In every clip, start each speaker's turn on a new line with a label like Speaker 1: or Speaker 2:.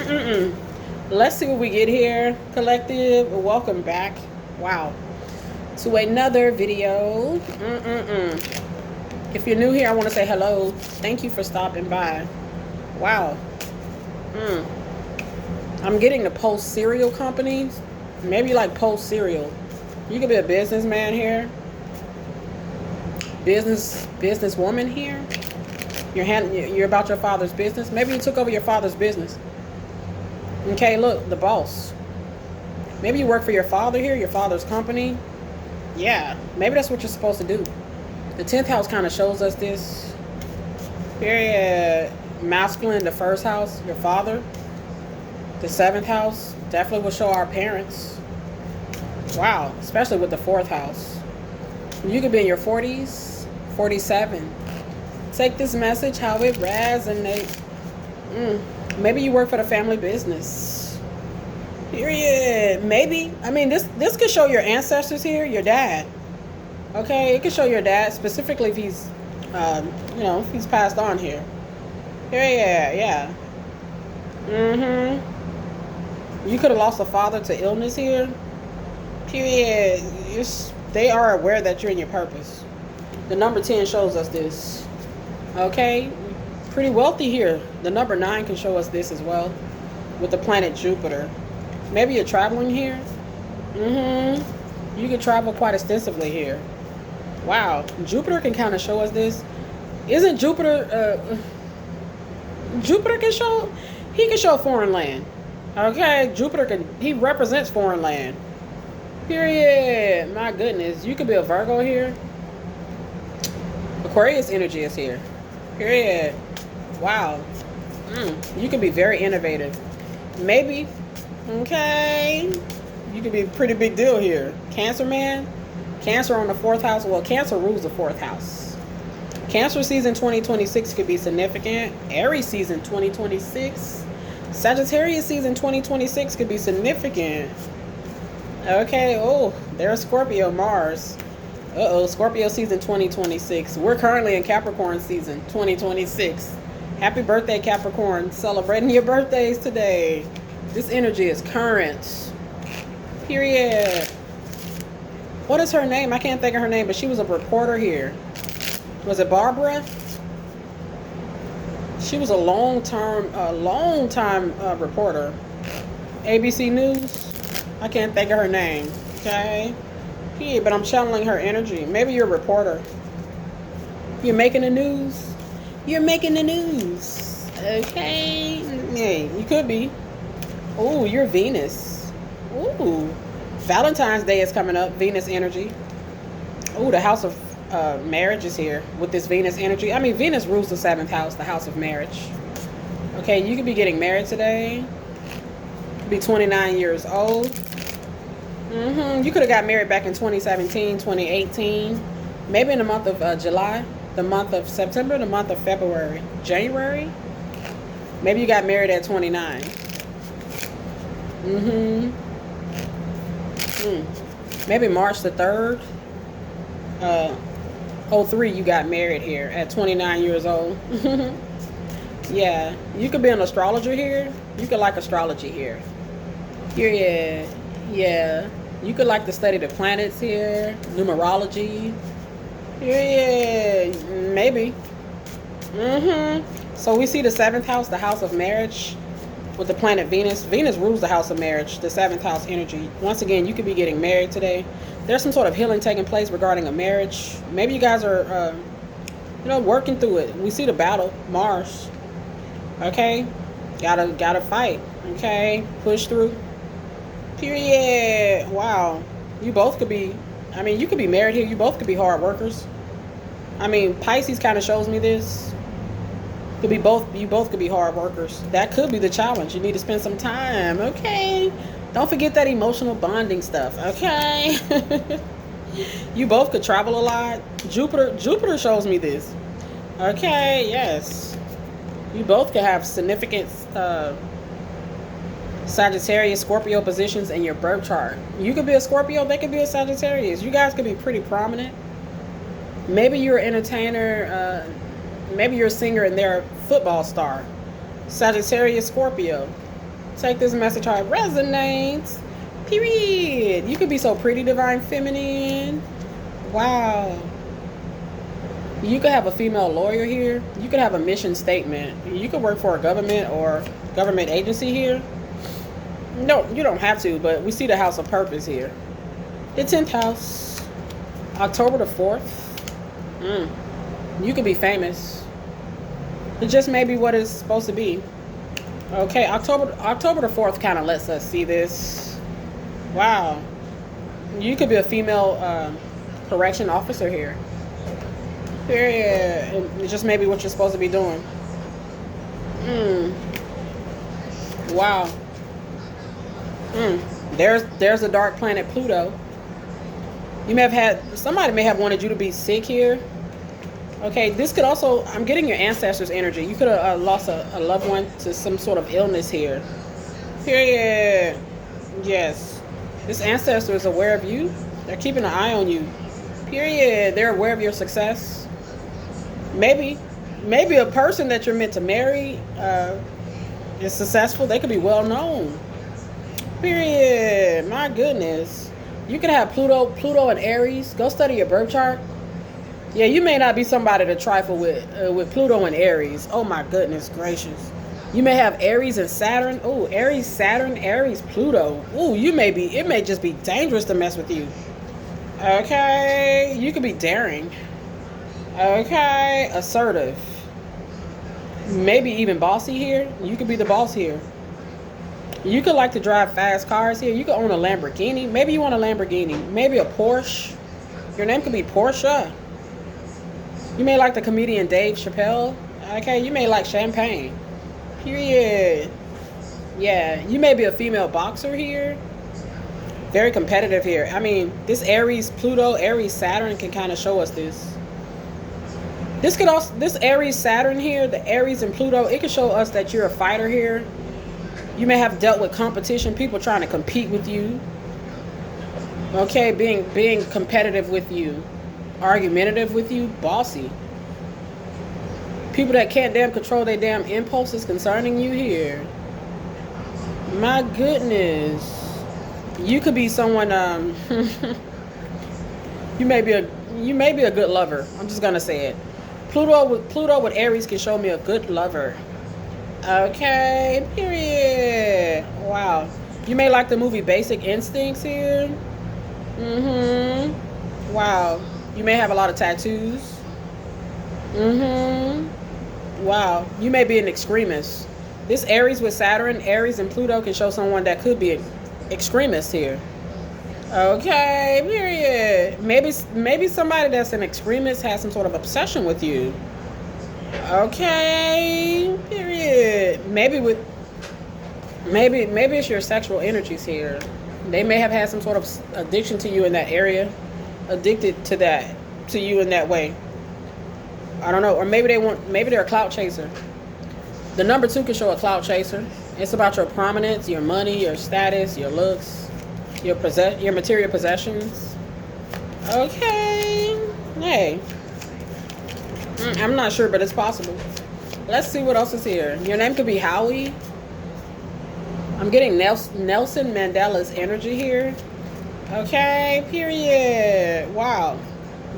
Speaker 1: Let's see what we get here, collective. Welcome back. Wow. To another video. If you're new here, I want to say hello. Thank you for stopping by. Wow. I'm getting the Post cereal companies. Maybe like Post cereal. You could be a businessman here. Businesswoman here. You're about your father's business. Maybe you took over your father's business. Okay, look, the boss. Maybe you work for your father here, your father's company. Yeah, maybe that's what you're supposed to do. The 10th house kind of shows us this. Period. Masculine, the first house, your father. The 7th house definitely will show our parents. Wow, especially with the 4th house. You could be in your 40s, 47. Take this message how it resonates. Maybe you work for the family business. Period. Maybe. I mean, this could show your ancestors here, your dad. Okay, it could show your dad specifically if he's, if he's passed on here. Yeah. You could have lost a father to illness here. Period. They are aware that you're in your purpose. The number 10 shows us this. Okay, pretty wealthy here. The number 9 can show us this as well, with the planet Jupiter. Maybe you're traveling here. You can travel quite extensively here. Wow, Jupiter can kind of show us this. Isn't Jupiter? Jupiter can show. He can show foreign land. Okay, he represents foreign land. Period. My goodness, you could be a Virgo here. Aquarius energy is here. Period. Wow. You can be very innovative. Maybe. Okay. You could be a pretty big deal here. Cancer man. Cancer on the 4th house. Well, Cancer rules the 4th house. Cancer season 2026 could be significant. Aries season 2026. Sagittarius season 2026 could be significant. Okay. Oh, there's Scorpio, Mars. Scorpio season 2026. We're currently in Capricorn season 2026. Happy birthday, Capricorn. Celebrating your birthdays today. This energy is current. Period. What is her name? I can't think of her name, but she was a reporter here. Was it Barbara? She was a long time reporter. ABC News. I can't think of her name. Okay. Yeah, but I'm channeling her energy. Maybe you're a reporter. You're making the news. You're making the news. Okay. Yeah, you could be. Oh, you're Venus. Ooh. Valentine's Day is coming up. Venus energy. Oh, the house of marriage is here with this Venus energy. I mean, Venus rules the 7th house, the house of marriage. Okay, you could be getting married today. Be 29 years old. You could have got married back in 2017, 2018. Maybe in the month of July, the month of September, the month of February, January. Maybe you got married at 29. Maybe March the 3rd. 03, you got married here at 29 years old. Yeah, you could be an astrologer here. You could like astrology here. Yeah. You could like to study the planets here, numerology. Yeah, maybe. So we see the 7th house, the house of marriage, with the planet Venus. Venus rules the house of marriage, the 7th house energy. Once again, you could be getting married today. There's some sort of healing taking place regarding a marriage. Maybe you guys are, working through it. We see the battle, Mars. Okay, gotta fight. Okay, push through. Period. Wow. You both could be, you could be married here. You both could be hard workers. Pisces kind of shows me this. You both could be hard workers. That could be the challenge. You need to spend some time. Okay. Don't forget that emotional bonding stuff. Okay. You both could travel a lot. Jupiter shows me this. Okay, yes. You both could have significant Sagittarius, Scorpio positions in your birth chart. You could be a Scorpio, they could be a Sagittarius. You guys could be pretty prominent. Maybe you're an entertainer, maybe you're a singer and they're a football star. Sagittarius, Scorpio. Take this message how it resonates. Period. You could be so pretty, divine feminine. Wow. You could have a female lawyer here. You could have a mission statement. You could work for a government or government agency here. No, you don't have to, but we see the house of purpose here. The 10th house. October the 4th. You could be famous. It just may be what it's supposed to be. Okay, October the 4th kind of lets us see this. Wow. You could be a female correction officer here. Period. It just may be what you're supposed to be doing. Wow. There's a dark planet Pluto. You may have had, somebody may have wanted you to be sick here. Okay, this could also, I'm getting your ancestors' energy. You could have lost a loved one to some sort of illness here. Period. Yes. This ancestor is aware of you. They're keeping an eye on you. Period. They're aware of your success. Maybe a person that you're meant to marry is successful. They could be well known. Period. My goodness. You could have Pluto and Aries. Go study your birth chart. Yeah, you may not be somebody to trifle with Pluto and Aries. Oh my goodness gracious. You may have Aries and Saturn. Oh, Aries, Saturn, Aries, Pluto. Oh, it may just be dangerous to mess with you. Okay, you could be daring. Okay, assertive. Maybe even bossy here. You could be the boss here. You could like to drive fast cars here. You could own a Lamborghini. Maybe you want a Lamborghini. Maybe a Porsche. Your name could be Portia. You may like the comedian Dave Chappelle. Okay, you may like champagne. Period. Yeah, you may be a female boxer here. Very competitive here. I mean, this Aries, Pluto, Aries, Saturn can kind of show us this. This Aries, Saturn here, the Aries and Pluto, it can show us that you're a fighter here. You may have dealt with competition, people trying to compete with you. Okay, being competitive with you. Argumentative with you, bossy. People that can't damn control their damn impulses concerning you here. My goodness. You could be someone you may be a good lover. I'm just gonna say it. Pluto with Aries can show me a good lover. Okay, period. Wow. You may like the movie Basic Instincts here. Wow. You may have a lot of tattoos. Wow. You may be an extremist. This Aries with Saturn, Aries and Pluto can show someone that could be an extremist here. Okay, period. Maybe somebody that's an extremist has some sort of obsession with you. Okay, period. Maybe it's your sexual energies here. They may have had some sort of addiction to you in that area. Addicted to you in that way. I don't know. Or maybe they're a clout chaser. The number 2 can show a clout chaser. It's about your prominence, your money, your status, your looks, your material possessions. Okay. Hey. I'm not sure, but it's possible. Let's see what else is here. Your name could be Howie. I'm getting Nelson Mandela's energy here. Okay, period. Wow.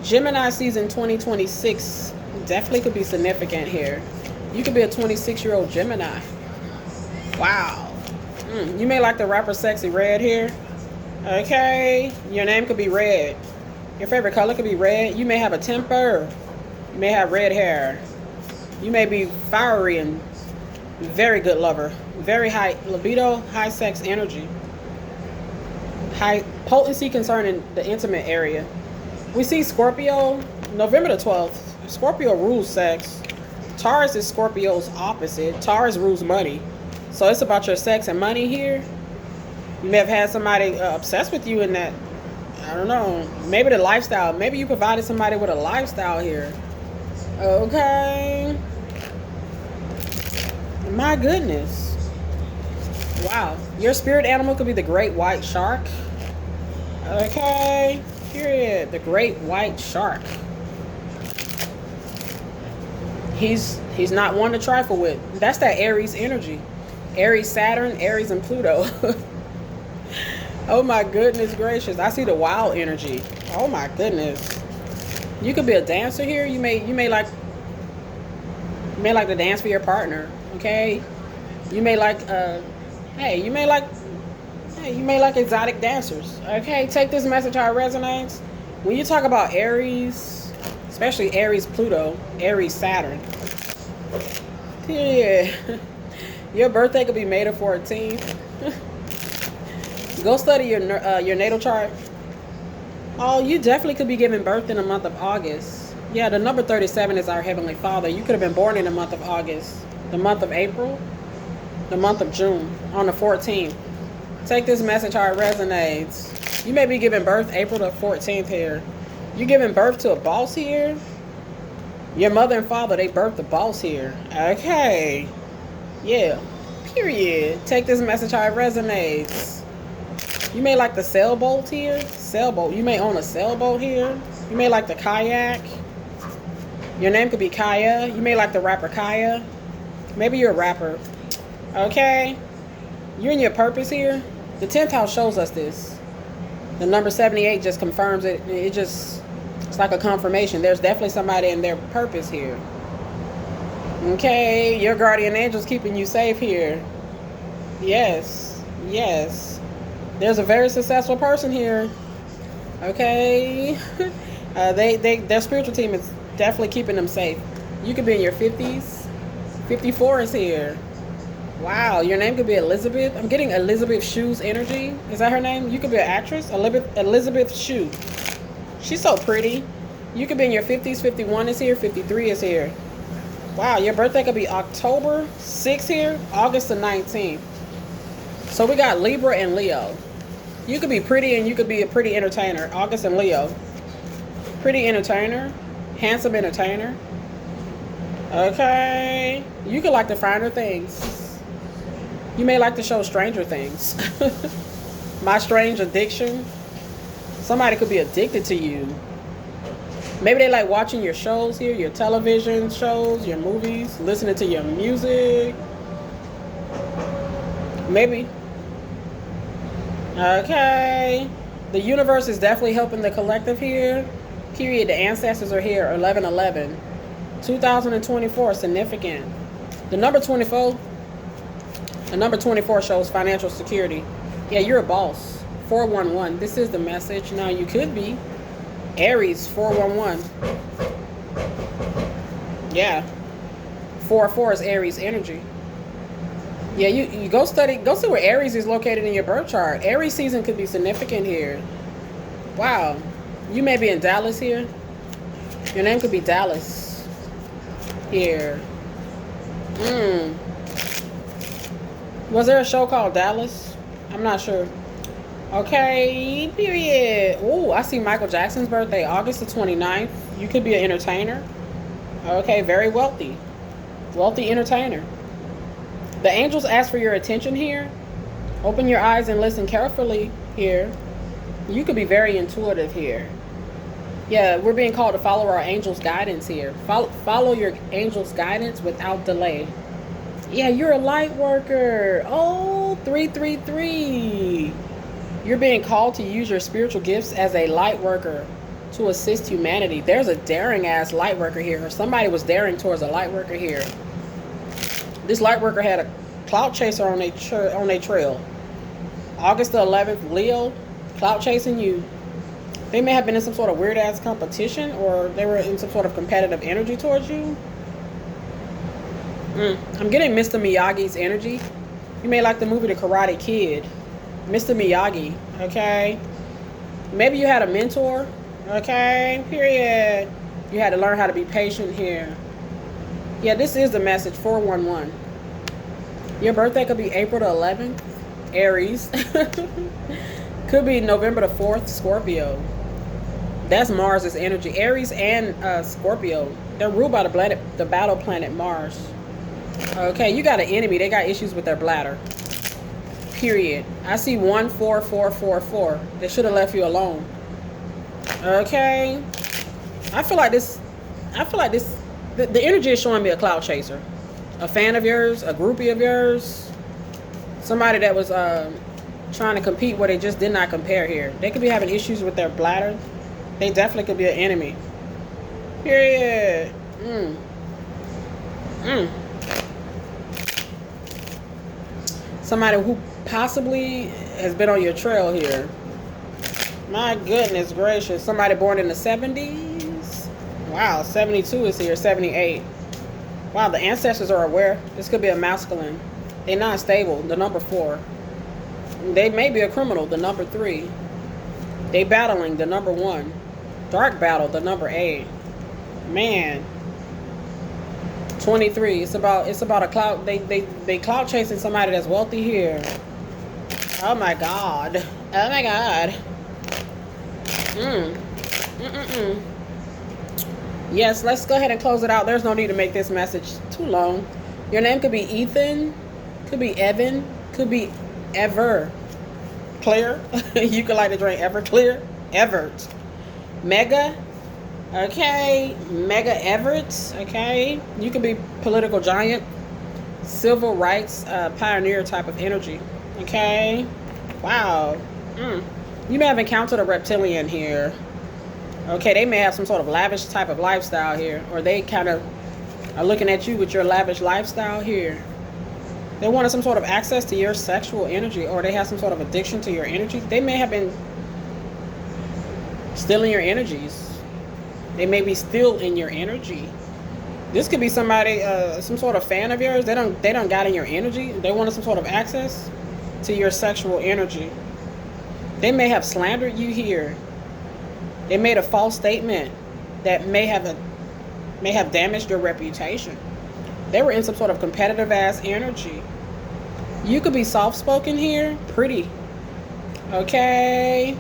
Speaker 1: Gemini season 2026 definitely could be significant here. You could be a 26-year-old Gemini. Wow. You may like the rapper Sexy Red here. Okay. Your name could be Red. Your favorite color could be red. You may have a temper. You may have red hair. You may be fiery and very good lover. Very high libido, high sex energy. High potency concerning the intimate area. We see Scorpio, November the 12th. Scorpio rules sex. Taurus is Scorpio's opposite. Taurus rules money. So it's about your sex and money here. You may have had somebody obsessed with you in that. I don't know. Maybe the lifestyle. Maybe you provided somebody with a lifestyle here. Okay. My goodness. Wow. Your spirit animal could be the great white shark. Okay. Period. The great white shark. He's not one to trifle with. That's that Aries energy. Aries, Saturn, Aries, and Pluto. Oh my goodness gracious. I see the wild energy. Oh my goodness. You could be a dancer here. You may like to dance for your partner. Okay. You may like hey, you may like exotic dancers. Okay, take this message how it resonates. When you talk about Aries, especially Aries, Pluto, Aries, Saturn. Yeah. Your birthday could be May the 14th. Go study your natal chart. Oh, you definitely could be giving birth in the month of August. Yeah, the number 37 is our Heavenly Father. You could have been born in the month of August, the month of April, the month of June, on the 14th. Take this message how it resonates. You may be giving birth April the 14th here. You giving birth to a boss here. Your mother and father, they birthed a boss here. Okay. Yeah. Period. Take this message how it resonates. You may like the sailboat here. Sailboat. You may own a sailboat here. You may like the kayak. Your name could be Kaya. You may like the rapper Kaya. Maybe you're a rapper. Okay. You're in your purpose here. The 10th house shows us this. The number 78 just confirms it. It's like a confirmation. There's definitely somebody in their purpose here. Okay, your guardian angel's keeping you safe here. Yes, yes. There's a very successful person here. Okay. Their spiritual team is definitely keeping them safe. You could be in your 50s. 54 is here. Wow, your name could be Elizabeth. I'm getting Elizabeth Shue's energy. Is that her name? You could be an actress. Elizabeth Shue. She's so pretty. You could be in your 50s. 51 is here. 53 is here. Wow, your birthday could be October 6th here. August the 19th. So we got Libra and Leo. You could be pretty and you could be a pretty entertainer. August and Leo. Pretty entertainer. Handsome entertainer. Okay. You could like the finer things. You may like to show Stranger Things. My Strange Addiction. Somebody could be addicted to you. Maybe they like watching your shows here, your television shows, your movies, listening to your music. Maybe. Okay. The universe is definitely helping the collective here. Period. The ancestors are here. 1111. 2024. Significant. The number 24. The number 24 shows financial security. Yeah, you're a boss. 411. This is the message. Now you could be Aries. 411. Yeah. 4-4 is Aries energy. Yeah, you go study, go see where Aries is located in your birth chart. Aries season could be significant here. Wow. You may be in Dallas here. Your name could be Dallas here. Was there a show called Dallas? I'm not sure. Okay, period. Oh, I see Michael Jackson's birthday, August the 29th. You could be an entertainer. Okay, very wealthy. Wealthy entertainer. The angels ask for your attention here. Open your eyes and listen carefully here. You could be very intuitive here. Yeah, we're being called to follow our angels' guidance here. Follow your angels' guidance without delay. Yeah, you're a light worker. Oh, 333. You're being called to use your spiritual gifts as a light worker to assist humanity. There's a daring ass light worker here. Or somebody was daring towards a light worker here. This light worker had a clout chaser on their trail. August the 11th, Leo, clout chasing you. They may have been in some sort of weird ass competition, or they were in some sort of competitive energy towards you. I'm getting Mr. Miyagi's energy. You may like the movie The Karate Kid. Mr. Miyagi, okay? Maybe you had a mentor, okay? Period. You had to learn how to be patient here. Yeah, this is the message, 411. Your birthday could be April the 11th, Aries. Could be November the 4th, Scorpio. That's Mars' energy. Aries and Scorpio, they're ruled by the battle planet Mars. Okay, you got an enemy. They got issues with their bladder. Period. I see 14444. They should have left you alone. Okay. I feel like this. The energy is showing me a cloud chaser. A fan of yours, a groupie of yours. Somebody that was trying to compete where they just did not compare here. They could be having issues with their bladder. They definitely could be an enemy. Period. Somebody who possibly has been on your trail here. My goodness gracious. Somebody born in the 70s. Wow, 72 is here, 78. Wow, the ancestors are aware. This could be a masculine. They're not stable, the number 4. They may be a criminal, the number 3. They battling, the number 1. Dark battle, the number 8. Man. 23. It's about a clout. They clout chasing somebody that's wealthy here. Oh my god. Oh my god. Yes, let's go ahead and close it out. There's no need to make this message too long. Your name could be Ethan, could be Evan, could be Ever Clear. You could like to drink Everclear. Evert. Mega. Okay. Mega Everett. Okay. You could be political giant. Civil rights pioneer type of energy. Okay. Wow. You may have encountered a reptilian here. Okay, they may have some sort of lavish type of lifestyle here. Or they kind of are looking at you with your lavish lifestyle here. They wanted some sort of access to your sexual energy. Or they have some sort of addiction to your energy. They may have been stealing your energies. They may be still in your energy. This could be somebody, some sort of fan of yours. They don't got in your energy. They wanted some sort of access to your sexual energy. They may have slandered you here. They made a false statement that may have damaged your reputation. They were in some sort of competitive ass energy. You could be soft spoken here, pretty. Okay.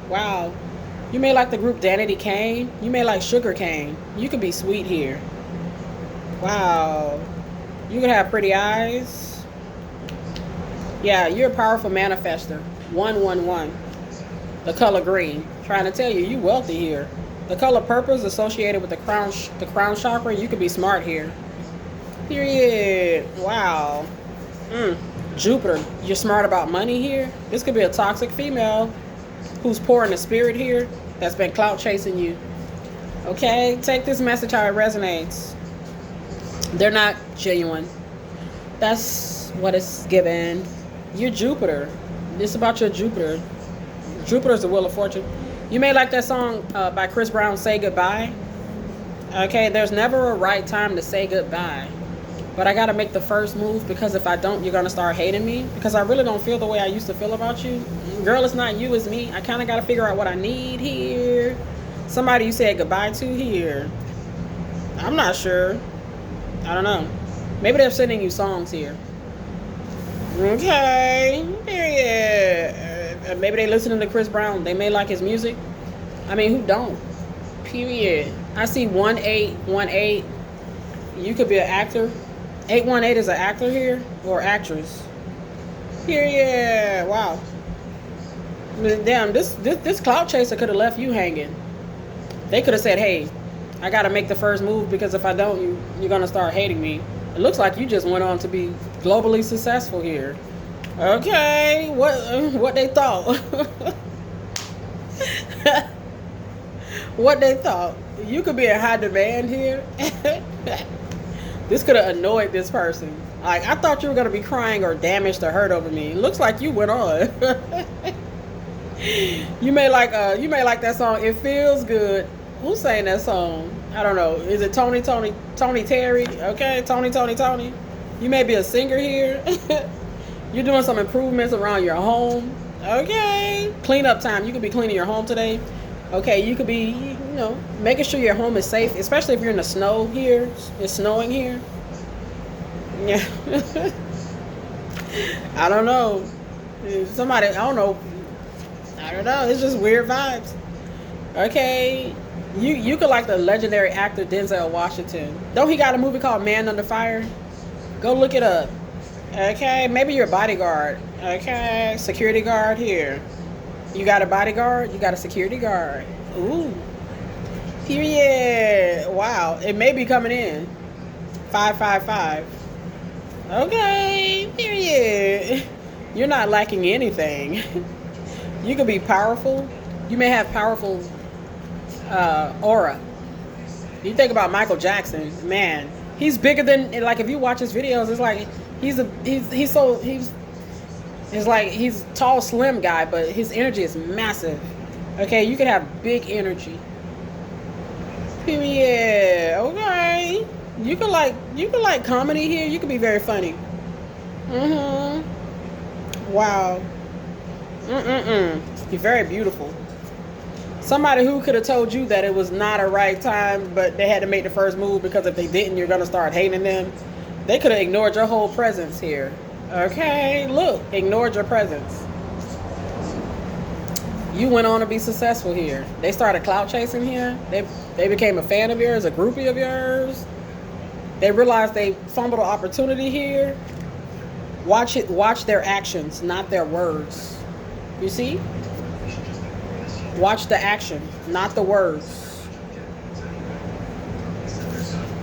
Speaker 1: Wow. You may like the group Danity Kane. You may like Sugar Cane. You could be sweet here. Wow. You could have pretty eyes. Yeah, you're a powerful manifester. 111. The color green. Trying to tell you, you wealthy here. The color purple is associated with the crown chakra. You could be smart here. Period. Wow. Jupiter. You're smart about money here. This could be a toxic female who's poor in the spirit here. That's been clout chasing you. Okay? Take this message how it resonates. They're not genuine. That's what it's given. You're Jupiter. It's about your Jupiter. Jupiter's the wheel of fortune. You may like that song by Chris Brown, Say Goodbye. Okay, there's never a right time to say goodbye. But I got to make the first move, because if I don't, you're going to start hating me. Because I really don't feel the way I used to feel about you. Girl, it's not you, it's me. I kind of got to figure out what I need here. Somebody you said goodbye to here. I'm not sure. I don't know. Maybe they're sending you songs here. Okay. Period. Maybe they listening to Chris Brown. They may like his music. I mean, who don't? Period. I see 1818. You could be an actor. 818 is an actor here or actress. Period. Wow. Damn, this cloud chaser could have left you hanging. They could have said, hey, I got to make the first move, because if I don't, you're going to start hating me. It looks like you just went on to be globally successful here. Okay, what they thought. What they thought. You could be in high demand here. This could have annoyed this person. Like, I thought you were going to be crying or damaged or hurt over me. It looks like you went on. You may like that song, It Feels Good. Who sang that song? I don't know. Is it Tony Terry? Okay, Tony. You may be a singer here. You're doing some improvements around your home. Okay. Cleanup time. You could be cleaning your home today. Okay, you could be, making sure your home is safe, especially if you're in the snow here. It's snowing here. Yeah. I don't know. Somebody, I don't know. It's just weird vibes. Okay. You could like the legendary actor Denzel Washington. Don't he got a movie called Man Under Fire? Go look it up. Okay, maybe you're a bodyguard. Okay, security guard here. You got a bodyguard? You got a security guard. Ooh. Period. Wow, it may be coming in. 555. Okay, period. You're not lacking anything. You could be powerful. You may have powerful aura. You think about Michael Jackson, man. He's bigger than, like, if you watch his videos, it's like he's tall, slim guy, but his energy is massive. Okay, you could have big energy. Period. Okay. You could like comedy here. You could be very funny. Wow. You're very beautiful. Somebody who could have told you that it was not a right time, but they had to make the first move, because if they didn't, you're gonna start hating them. They could have ignored your whole presence here. Okay, look, ignored your presence. You went on to be successful here. They started clout chasing here. They became a fan of yours, a groupie of yours. They realized they fumbled an opportunity here. Watch their actions, not their words. You see? Watch the action, not the words.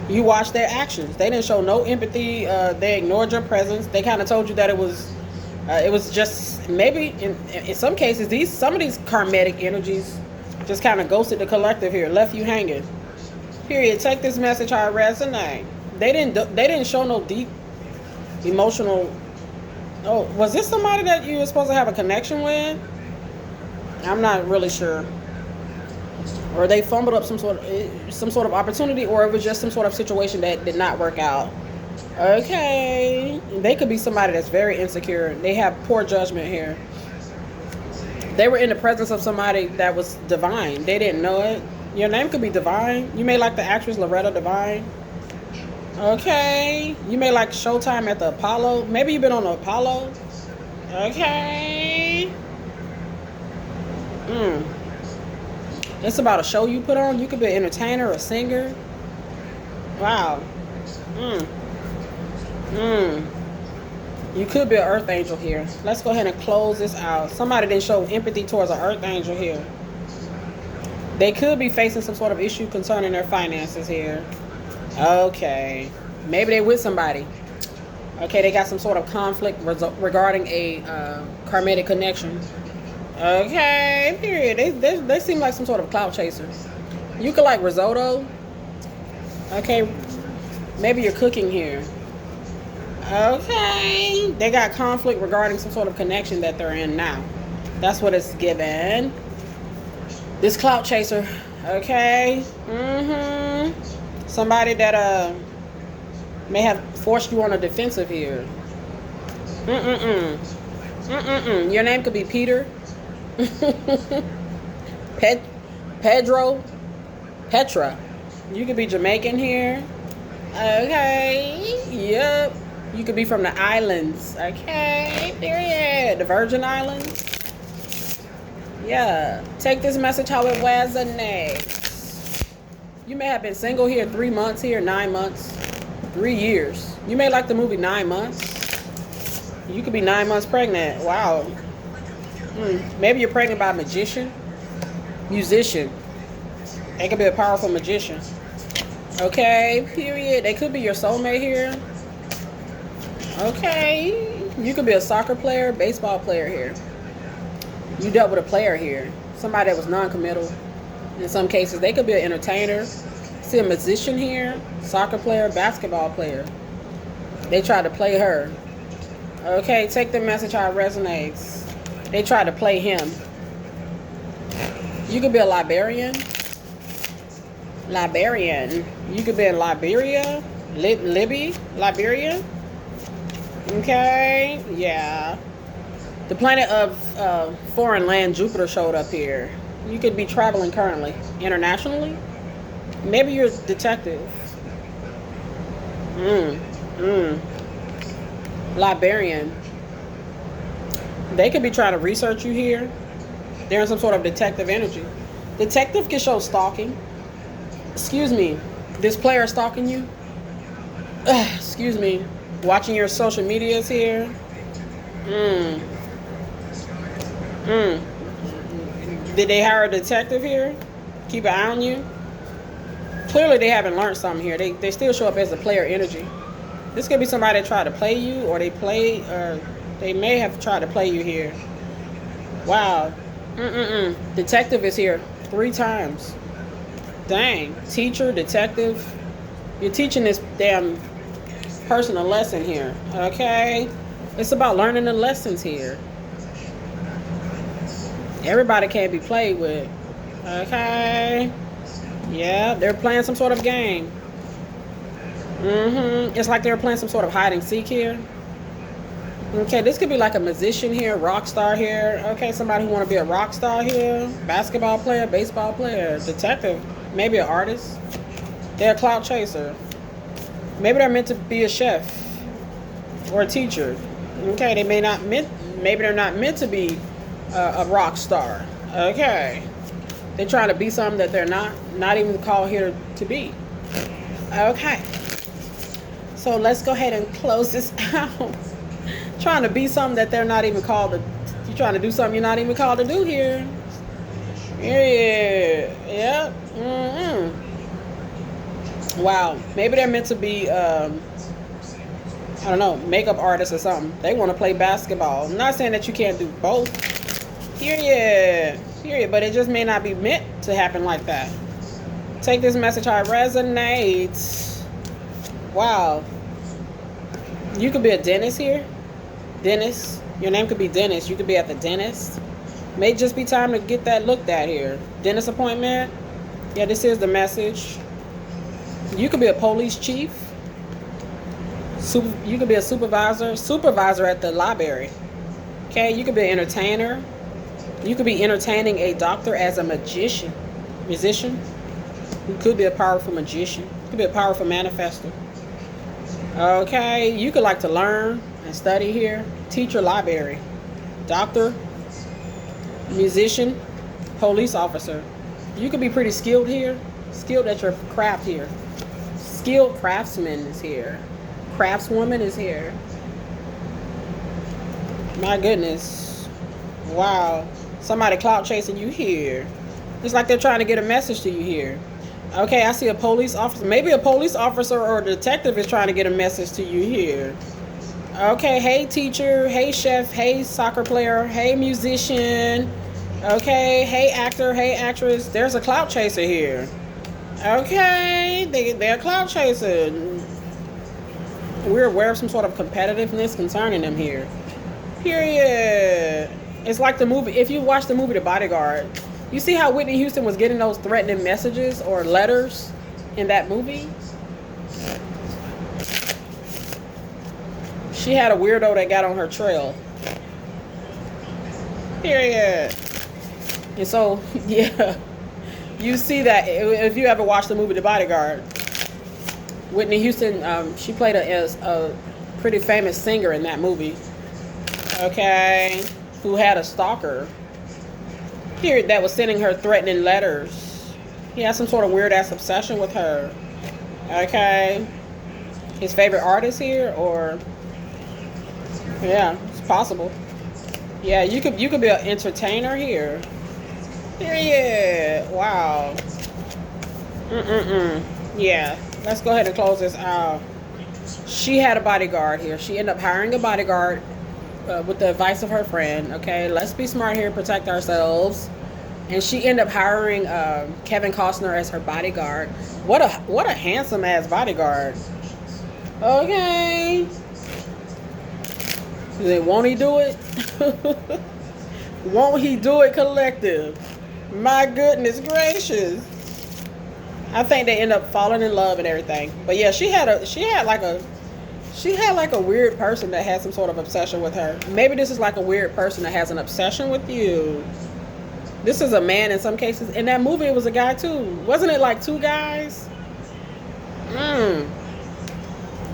Speaker 1: You watch their actions. They didn't show no empathy. They ignored your presence. They kind of told you that it was just, maybe in some cases, some of these karmatic energies just kind of ghosted the collective here, left you hanging. Period. Take this message how it resonates. They didn't show no deep emotional. Oh, was this somebody that you were supposed to have a connection with? I'm not really sure. Or they fumbled up some sort of opportunity, or it was just some sort of situation that did not work out. Okay. They could be somebody that's very insecure. They have poor judgment here. They were in the presence of somebody that was divine. They didn't know it. Your name could be Divine. You may like the actress Loretta Devine. Okay. You may like Showtime at the Apollo. Maybe you've been on the Apollo. Okay. It's about a show you put on. You could be an entertainer, a singer. Wow. You could be an earth angel here. Let's go ahead and close this out. Somebody didn't show empathy towards an earth angel here. They could be facing some sort of issue concerning their finances here. Okay. Maybe they're with somebody. Okay, they got some sort of conflict regarding a karmatic connection. Okay, period. They seem like some sort of clout chaser. You could like risotto. Okay, maybe you're cooking here. Okay, they got conflict regarding some sort of connection that they're in now. That's what it's given. This clout chaser. Okay. Somebody that may have forced you on a defensive here. Your name could be Peter. Pedro, Petra. You could be Jamaican here. Okay. Yep. You could be from the islands. Okay. Period. The Virgin Islands. Yeah. Take this message how it resonates. You may have been single here 3 months here, 9 months, 3 years. You may like the movie 9 months. You could be 9 months pregnant. Wow. Maybe you're pregnant by a musician. They could be a powerful magician. Okay, period. They could be your soulmate here. Okay. You could be a soccer player, baseball player here. You dealt with a player here. Somebody that was non-committal. In some cases, they could be an entertainer. See a musician here, soccer player, basketball player. They tried to play her. Okay, take the message how it resonates. They tried to play him. You could be a Liberian. You could be in Liberia. Liberia. Okay, yeah. The planet of foreign land, Jupiter, showed up here. You could be traveling currently, internationally. Maybe you're a detective. Liberian. They could be trying to research you here. They're in some sort of detective energy. Detective can show stalking. Excuse me. This player stalking you. Excuse me. Watching your social medias here. Did they hire a detective here? Keep an eye on you? Clearly they haven't learned something here. They still show up as a player energy. This could be somebody that tried to play you, or they play, They may have tried to play you here. Wow. Detective is here 3 times. Dang. Teacher, detective. You're teaching this damn person a lesson here. Okay? It's about learning the lessons here. Everybody can't be played with. Okay? Yeah, they're playing some sort of game. It's like they're playing some sort of hide and seek here. Okay, this could be like a musician here, rock star here. Okay, somebody who want to be a rock star here. Basketball player, baseball player, detective, maybe an artist. They're a clout chaser. Maybe they're meant to be a chef or a teacher. Okay, maybe they're not meant to be a rock star. Okay, they're trying to be something that they're not even called here to be. Okay, so let's go ahead and close this out. Trying to be something that they're not even called to. You're trying to do something you're not even called to do here. Yeah. Wow. Maybe they're meant to be, I don't know, makeup artists or something. They want to play basketball. I'm not saying that you can't do both. Period. But it just may not be meant to happen like that. Take this message how it resonates. Wow. You could be a dentist here. Dentist. Your name could be Dennis. You could be at the dentist. May just be time to get that looked at here. Dentist appointment. Yeah, this is the message. You could be a police chief. You could be a supervisor at the library. Okay, you could be an entertainer. You could be entertaining a doctor as a musician. You could be a powerful magician. You could be a powerful manifester. Okay, you could like to learn and study here. Teacher, library, doctor, musician, police officer. You could be pretty skilled here. Skilled at your craft here. Skilled craftsman is here. Craftswoman is here. My goodness. Wow. Somebody clout chasing you here. It's like they're trying to get a message to you here. Okay, I see a police officer. Maybe a police officer or a detective is trying to get a message to you here. Okay, hey teacher, hey chef, hey soccer player, hey musician. Okay, hey actor, hey actress. There's a clout chaser here. Okay, they're a clout chaser. We're aware of some sort of competitiveness concerning them here. Period. It's like the movie. If you watch the movie The Bodyguard, you see how Whitney Houston was getting those threatening messages or letters in that movie? She had a weirdo that got on her trail. Period. And so, yeah, you see that if you ever watched the movie The Bodyguard. Whitney Houston, she played a pretty famous singer in that movie. Okay, who had a stalker. Here, that was sending her threatening letters. He had some sort of weird ass obsession with her. Okay, his favorite artist here, or yeah, it's possible. Yeah, you could be an entertainer here. Period. Wow. Yeah, let's go ahead and close this out. She had a bodyguard here. She ended up hiring a bodyguard with the advice of her friend. Okay, let's be smart here, protect ourselves. And she ended up hiring Kevin Costner as her bodyguard. What a handsome ass bodyguard. Okay. Won't he do it? Won't he do it, collective? My goodness gracious. I think they end up falling in love and everything. But yeah, she had like a weird person that had some sort of obsession with her. Maybe this is like a weird person that has an obsession with you. This is a man in some cases. In that movie, it was a guy too. Wasn't it like 2 guys?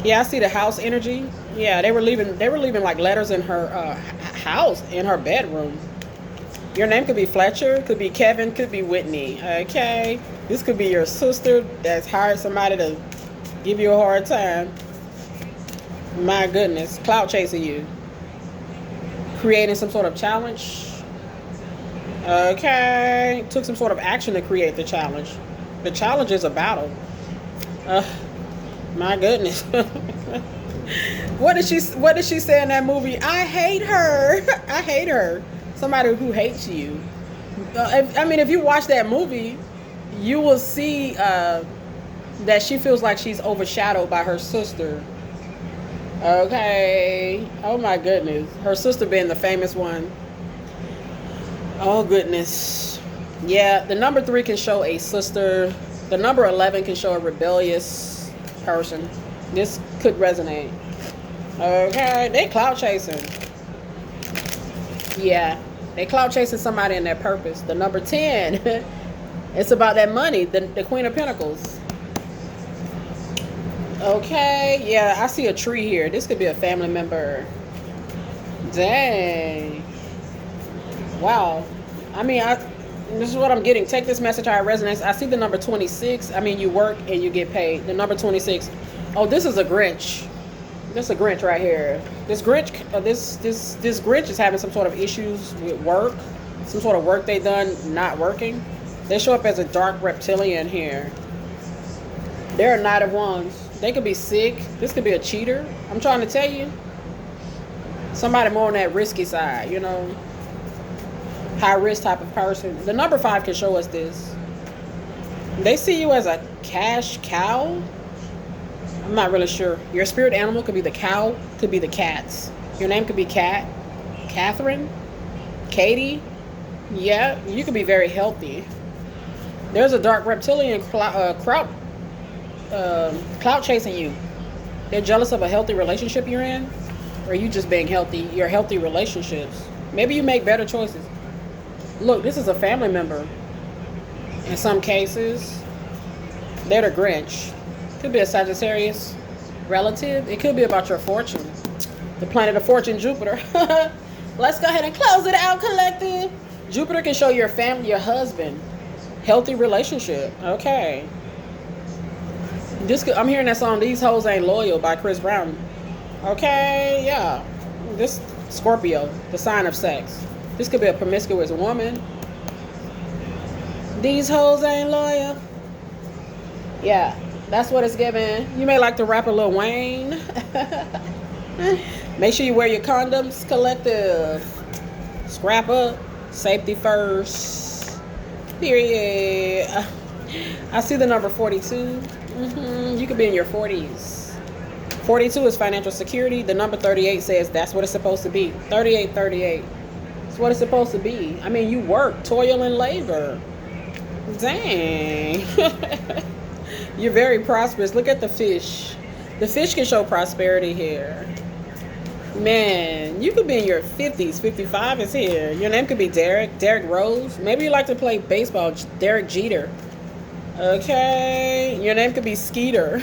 Speaker 1: Yeah, I see the house energy. Yeah, they were leaving like letters in her house, in her bedroom. Your name could be Fletcher, could be Kevin, could be Whitney. Okay, this could be your sister that's hired somebody to give you a hard time. My goodness, clout chasing you, creating some sort of challenge. Okay, took some sort of action to create the challenge. The challenge is a battle. My goodness. What did she say in that movie? I hate her. I hate her. Somebody who hates you. I mean, if you watch that movie, you will see that she feels like she's overshadowed by her sister. Okay. Oh my goodness. Her sister being the famous one. Oh goodness. Yeah, the number 3 can show a sister. The number 11 can show a rebellious person. This could resonate. Okay, they clout chasing. Yeah, they clout chasing somebody in their purpose. The number 10, it's about that money, the Queen of Pentacles. Okay, yeah, I see a tree here. This could be a family member. Dang. Wow. I mean, this is what I'm getting. Take this message how it resonates. I see the number 26. I mean, you work and you get paid. The number 26. Oh, this is a Grinch. This is a Grinch right here. This Grinch, this Grinch is having some sort of issues with work. Some sort of work they done not working. They show up as a dark reptilian here. They're a Knight of Wands. They could be sick. This could be a cheater. I'm trying to tell you. Somebody more on that risky side, you know. High risk type of person. The number 5 can show us this. They see you as a cash cow. I'm not really sure. Your spirit animal could be the cow, could be the cats. Your name could be Cat, Catherine, Katie. Yeah, you could be very healthy. There's a dark reptilian clout chasing you. They're jealous of a healthy relationship you're in, or you just being healthy. Your healthy relationships. Maybe you make better choices. Look, this is a family member. In some cases, they're the Grinch. Could be a Sagittarius relative. It could be about your fortune. The planet of fortune, Jupiter. Let's go ahead and close it out, collective. Jupiter can show your family, your husband, healthy relationship. Okay. I'm hearing that song, These Hoes Ain't Loyal by Chris Brown. Okay, yeah. This Scorpio, the sign of sex. This could be a promiscuous woman. These hoes ain't loyal. Yeah, that's what it's giving. You may like to rap a Lil Wayne. Make sure you wear your condoms, collective. Scrap up. Safety first. Period. I see the number 42. You could be in your 40s. 42 is financial security. The number 38 says that's what it's supposed to be. 38. It's what it's supposed to be. I mean, you work, toil and labor. Dang. You're very prosperous. Look at the fish. The fish can show prosperity here. Man, you could be in your 50s. 55 is here. Your name could be Derek Rose. Maybe you like to play baseball, Derek Jeter. Okay. Your name could be Skeeter.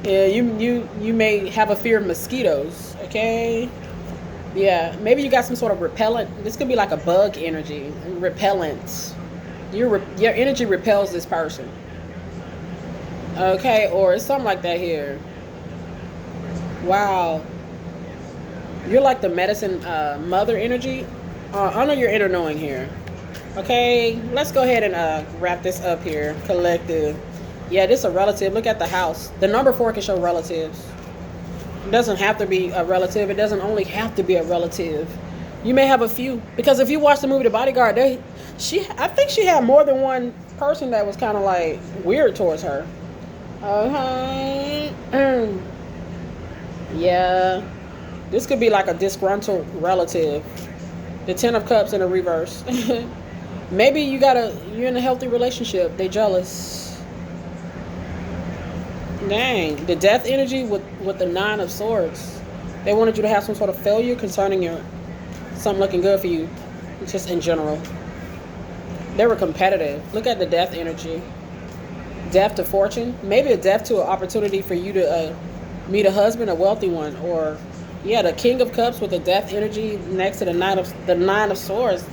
Speaker 1: Yeah, you may have a fear of mosquitoes. Okay. Yeah, maybe you got some sort of repellent. This could be like a bug energy, repellent. Your energy repels this person. Okay, or it's something like that here. Wow. You're like the medicine mother energy. Honor your inner knowing here. Okay, let's go ahead and wrap this up here. Collective. Yeah, this is a relative. Look at the house. The number 4 can show relatives. It doesn't have to be a relative. It doesn't only have to be a relative. You may have a few. Because if you watch the movie The Bodyguard, I think she had more than one person that was kind of like weird towards her. Okay. Yeah. This could be like a disgruntled relative. The 10 of Cups in a reverse. Maybe you're in a healthy relationship. They jealous. Dang. The death energy with the 9 of Swords. They wanted you to have some sort of failure concerning something looking good for you. Just in general. They were competitive. Look at the death energy. Death to fortune. Maybe a death to an opportunity for you to meet a husband, a wealthy one. Or, yeah, the King of Cups with the death energy next to the 9 of Swords.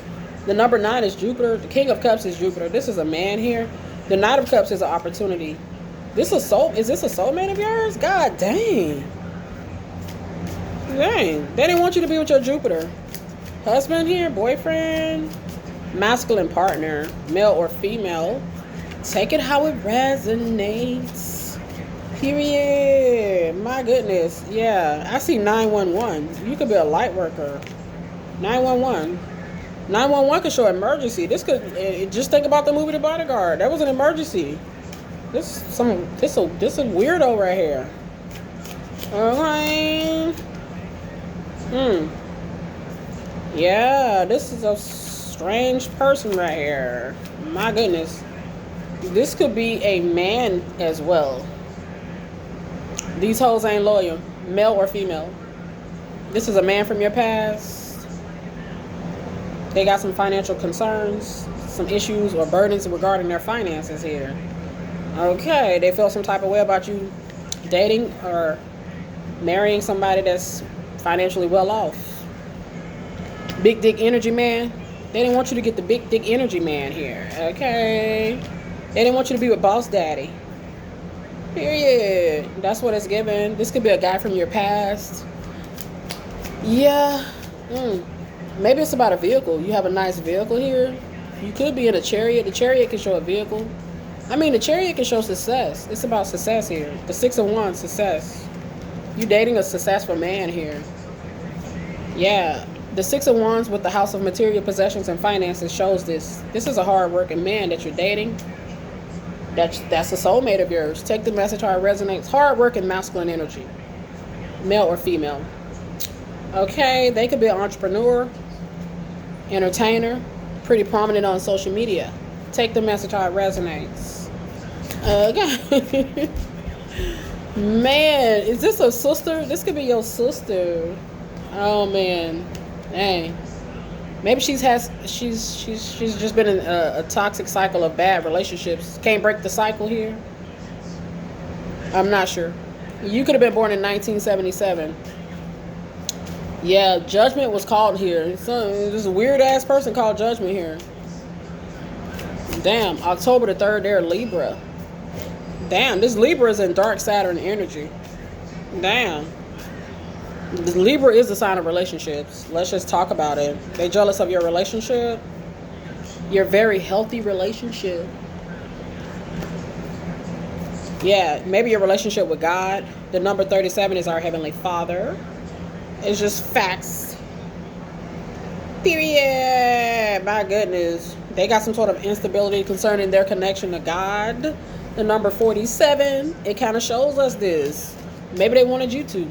Speaker 1: The number 9 is Jupiter. The King of Cups is Jupiter. This is a man here. The Knight of Cups is an opportunity. Is this a soulmate of yours? God dang. Dang. They didn't want you to be with your Jupiter. Husband here, boyfriend, masculine partner, male or female. Take it how it resonates. Period. My goodness. Yeah, I see 911. You could be a light worker. 911. 911 could show emergency. This could just think about the movie The Bodyguard. That was an emergency. This a weirdo right here. Okay. Yeah, this is a strange person right here. My goodness. This could be a man as well. These hoes ain't loyal, male or female. This is a man from your past. They got some financial concerns, some issues or burdens regarding their finances here. Okay, they feel some type of way about you dating or marrying somebody that's financially well off. Big dick energy man. They didn't want you to get the big dick energy man here. Okay. They didn't want you to be with boss daddy. Period. That's what it's given. This could be a guy from your past. Yeah. Maybe it's about a vehicle. You have a nice vehicle here. You could be in a chariot. The chariot can show a vehicle. I mean, the chariot can show success. It's about success here. The 6 of Wands, success. You dating a successful man here. Yeah. The 6 of Wands with the House of Material Possessions and Finances shows this. This is a hard-working man that you're dating. That's a soulmate of yours. Take the message how it resonates. Hard-working masculine energy. Male or female. Okay, they could be an entrepreneur, entertainer, pretty prominent on social media. Take the message how it resonates. Okay. Man, is this a sister? This could be your sister. Oh man. Dang. Maybe she's just been in a toxic cycle of bad relationships. Can't break the cycle here. I'm not sure. You could have been born in 1977. Yeah, Judgment was called here. There's a weird ass person called Judgment here. Damn, October the 3rd, they're Libra. Damn, this Libra is in dark Saturn energy. Damn. Libra is the sign of relationships. Let's just talk about it. They jealous of your relationship. Your very healthy relationship. Yeah, maybe your relationship with God. The number 37 is our Heavenly Father. It's just facts. Period. My goodness. They got some sort of instability concerning their connection to God. The number 47, it kind of shows us this. Maybe they wanted you to.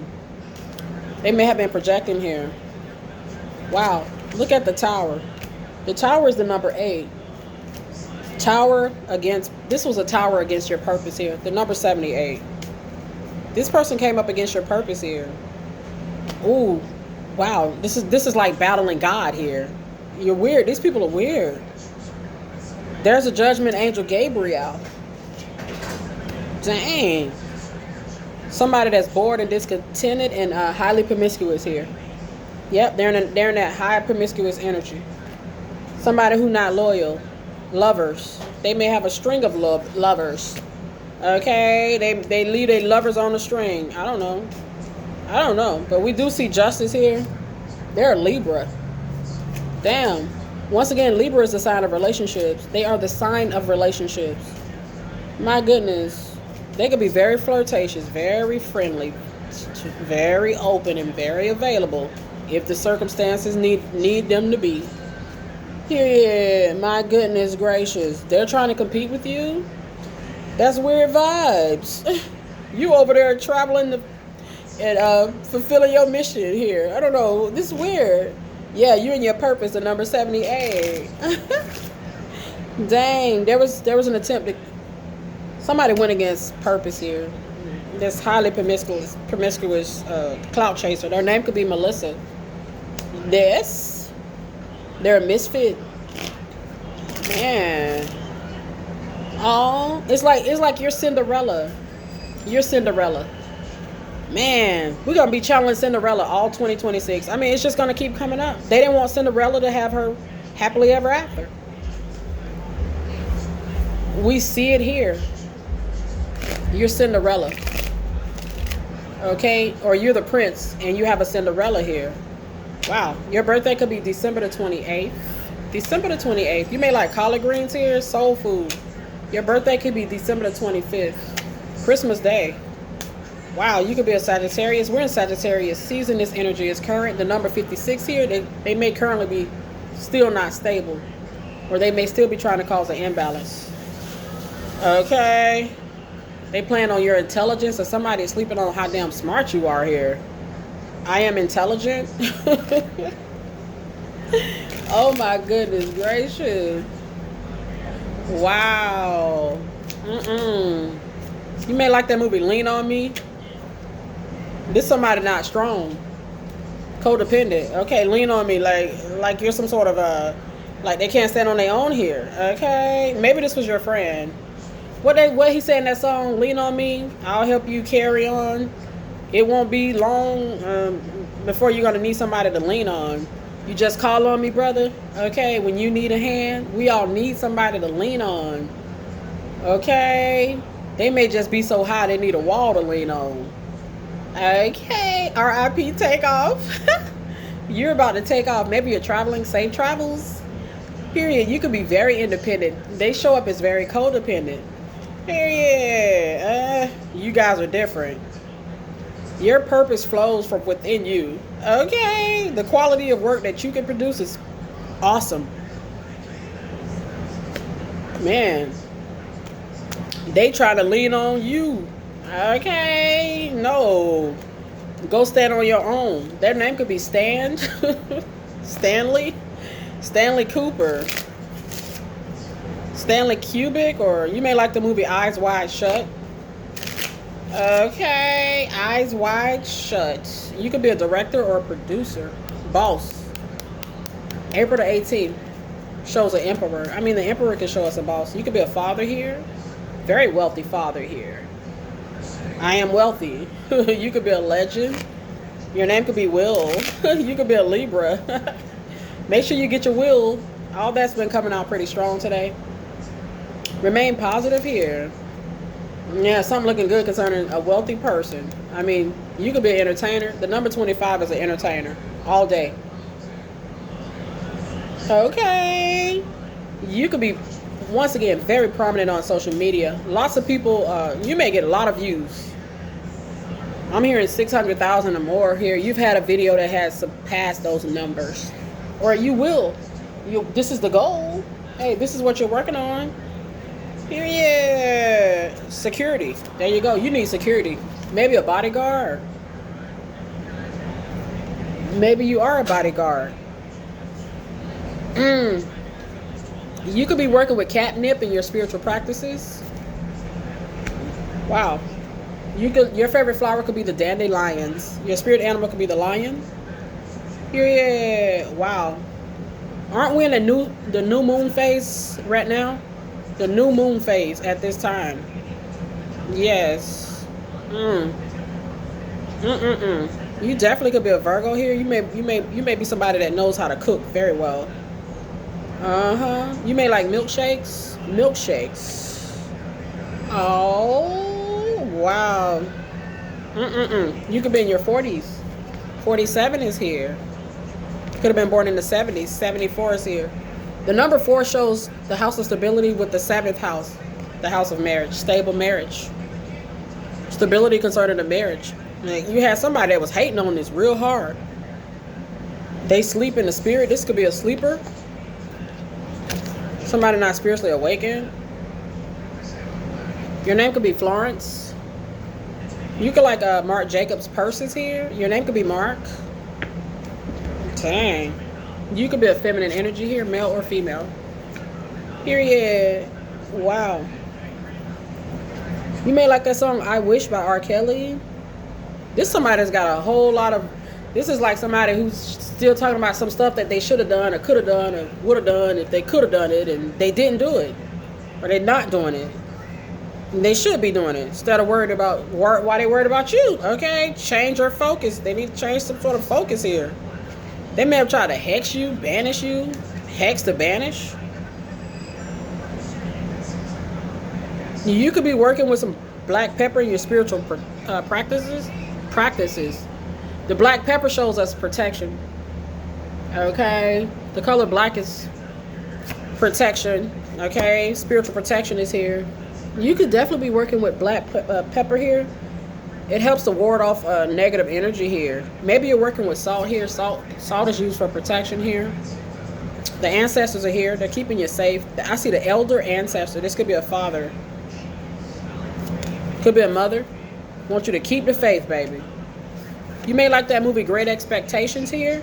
Speaker 1: They may have been projecting here. Wow. Look at the tower. The tower is the number 8. Tower against, this was a tower against your purpose here. The number 78. This person came up against your purpose here. Ooh. Wow. This is like battling God here. You're weird. These people are weird. There's a judgment angel, Gabriel. Dang. Somebody that's bored and discontented and highly promiscuous here. Yep, they're in that high promiscuous energy. Somebody who not loyal. Lovers. They may have a string of lovers. Okay, they leave their lovers on the string. I don't know. But we do see justice here. They're a Libra. Damn. Once again, Libra is the sign of relationships. They are the sign of relationships. My goodness. They could be very flirtatious, very friendly, very open, and very available if the circumstances need them to be. Period. My goodness gracious. They're trying to compete with you? That's weird vibes. You over there traveling and fulfilling your mission here. I don't know. This is weird. Yeah, you and your purpose, the number 78. Dang, there was an attempt to... Somebody went against purpose here. This highly promiscuous clout chaser. Their name could be Melissa. They're a misfit. Man. Oh, it's like you're Cinderella. You're Cinderella. Man, we're gonna be channeling Cinderella all 2026. I mean, it's just gonna keep coming up. They didn't want Cinderella to have her happily ever after. We see it here. You're Cinderella. Okay? Or you're the prince and you have a Cinderella here. Wow. Your birthday could be December the 28th. December the 28th. You may like collard greens here, soul food. Your birthday could be December the 25th. Christmas Day. Wow, you could be a Sagittarius. We're in Sagittarius season. This energy is current. The number 56 here, they may currently be still not stable. Or they may still be trying to cause an imbalance. Okay. They plan on your intelligence, or somebody is sleeping on how damn smart you are here. I am intelligent. Oh my goodness gracious. Wow. You may like that movie Lean on Me. This somebody not strong. Codependent. Okay, lean on me like you're some sort of like they can't stand on their own here. Okay? Maybe this was your friend. What he said in that song, Lean on Me, I'll help you carry on. It won't be long before you're gonna need somebody to lean on. You just call on me, brother. Okay, when you need a hand, we all need somebody to lean on. Okay? They may just be so high they need a wall to lean on. Okay, RIP Takeoff. You're about to take off. Maybe you're traveling, safe travels. Period. You could be very independent. They show up as very codependent. Period. You guys are different. Your purpose flows from within you. Okay, the quality of work that you can produce is awesome. Man, they try to lean on you. Okay, no. Go stand on your own. Their name could be Stan. Stanley Cooper. Stanley Kubrick, or you may like the movie Eyes Wide Shut. Okay, Eyes Wide Shut. You could be a director or a producer. Boss. April the 18th shows an emperor. I mean, the emperor can show us a boss. You could be a father here. Very wealthy father here. I am wealthy. You could be a legend. Your name could be Will. You could be a Libra. Make sure you get your will. All that's been coming out pretty strong today. Remain positive here. Yeah, something looking good concerning a wealthy person. I mean, you could be an entertainer. The number 25 is an entertainer all day. Okay. You could be, once again, very prominent on social media. Lots of people, you may get a lot of views. I'm hearing 600,000 or more here. You've had a video that has surpassed those numbers. Or you will. This is the goal. Hey, this is what you're working on. Period. Security. There you go. You need security. Maybe a bodyguard. Maybe you are a bodyguard. You could be working with catnip in your spiritual practices. Wow. Your favorite flower could be the dandelions. Your spirit animal could be the lion. Period. Wow. Aren't we in the new moon phase right now? The new moon phase at this time. Yes. You definitely could be a Virgo here. You may be somebody that knows how to cook very well. You may like milkshakes. Oh, wow. You could be in your 40s. 47 is here. Could have been born in the 70s. 74 is here. The number 4 shows the house of stability with the 7th house, the house of marriage, stable marriage. Stability concerning the marriage. Like, you had somebody that was hating on this real hard. They sleep in the spirit. This could be a sleeper. Somebody not spiritually awakened. Your name could be Florence. You could like Marc Jacobs' purses here. Your name could be Mark. Dang. You could be a feminine energy here, male or female. Period. Wow. You may like that song I Wish by R. Kelly. This somebody that's got a whole lot of... This is like somebody who's still talking about some stuff that they should have done or could have done or would have done if they could have done it and they didn't do it. Or they're not doing it. And they should be doing it. Instead of worried about why they worried about you. Okay? Change your focus. They need to change some sort of focus here. They may have tried to hex you, banish you. Hex to banish. You could be working with some black pepper in your spiritual practices. The black pepper shows us protection. Okay? The color black is protection. Okay? Spiritual protection is here. You could definitely be working with black pepper here. It helps to ward off negative energy here. Maybe you're working with salt here. Salt is used for protection here. The ancestors are here. They're keeping you safe. I see the elder ancestor. This could be a father. Could be a mother. I want you to keep the faith, baby. You may like that movie Great Expectations here.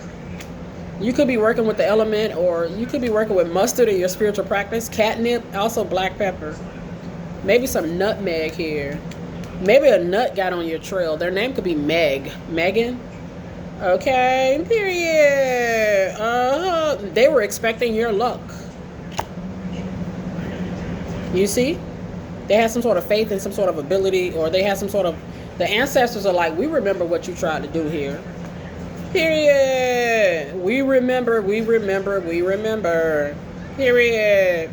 Speaker 1: You could be working with the element, or you could be working with mustard in your spiritual practice. Catnip, also black pepper. Maybe some nutmeg here. Maybe a nut got on your trail. Their name could be Meg. Megan. Okay, period. They were expecting your luck. You see? They had some sort of faith and some sort of ability, or they had some sort of... The ancestors are like, we remember what you tried to do here. Period. We remember. Period.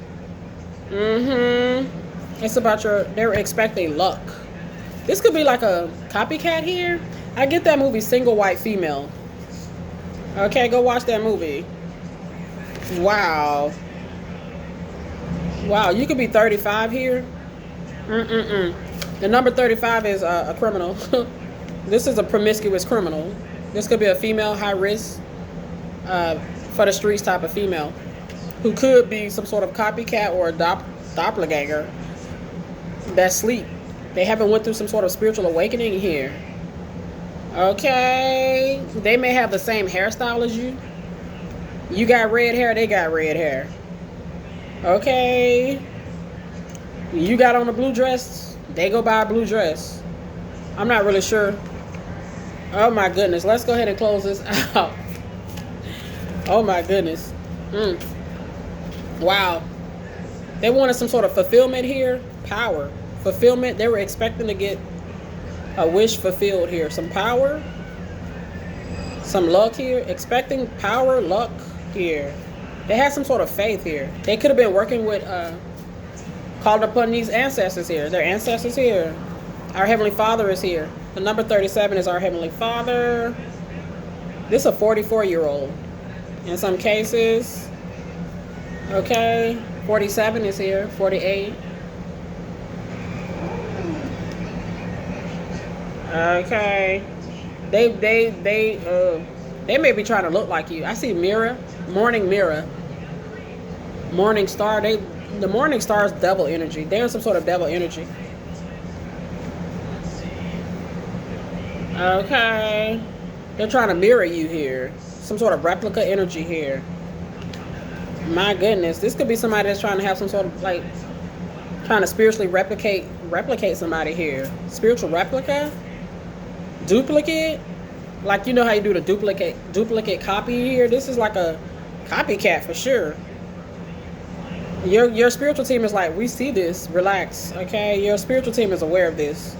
Speaker 1: It's about they're expecting luck. This could be like a copycat here. I get that movie, Single White Female. Okay, go watch that movie. Wow. Wow, you could be 35 here. The number 35 is a criminal. This is a promiscuous criminal. This could be a female, high risk, for the streets type of female, who could be some sort of copycat or a doppelganger that sleep. They haven't went through some sort of spiritual awakening here. Okay. They may have the same hairstyle as you. You got red hair, they got red hair. Okay. You got on a blue dress, they go buy a blue dress. I'm not really sure. Oh my goodness. Let's go ahead and close this out. Oh my goodness. Wow. They wanted some sort of fulfillment here. Power. Fulfillment. They were expecting to get a wish fulfilled here. Some power. Some luck here. Expecting power, luck here. They had some sort of faith here. They could have been working with, called upon these ancestors here. Their ancestors here. Our Heavenly Father is here. The number 37 is our Heavenly Father. This is a 44-year-old. In some cases. Okay. 47 is here. 48. Okay. They may be trying to look like you. I see mirror. Morning mirror. Morning star. The morning star is devil energy. They're in some sort of devil energy. Okay. They're trying to mirror you here. Some sort of replica energy here. My goodness. This could be somebody that's trying to have some sort of, like, trying to spiritually replicate somebody here. Spiritual replica? Duplicate? Like, you know how you do the duplicate copy here? This is like a copycat for sure. Your spiritual team is like, we see this. Relax. Okay? Your spiritual team is aware of this.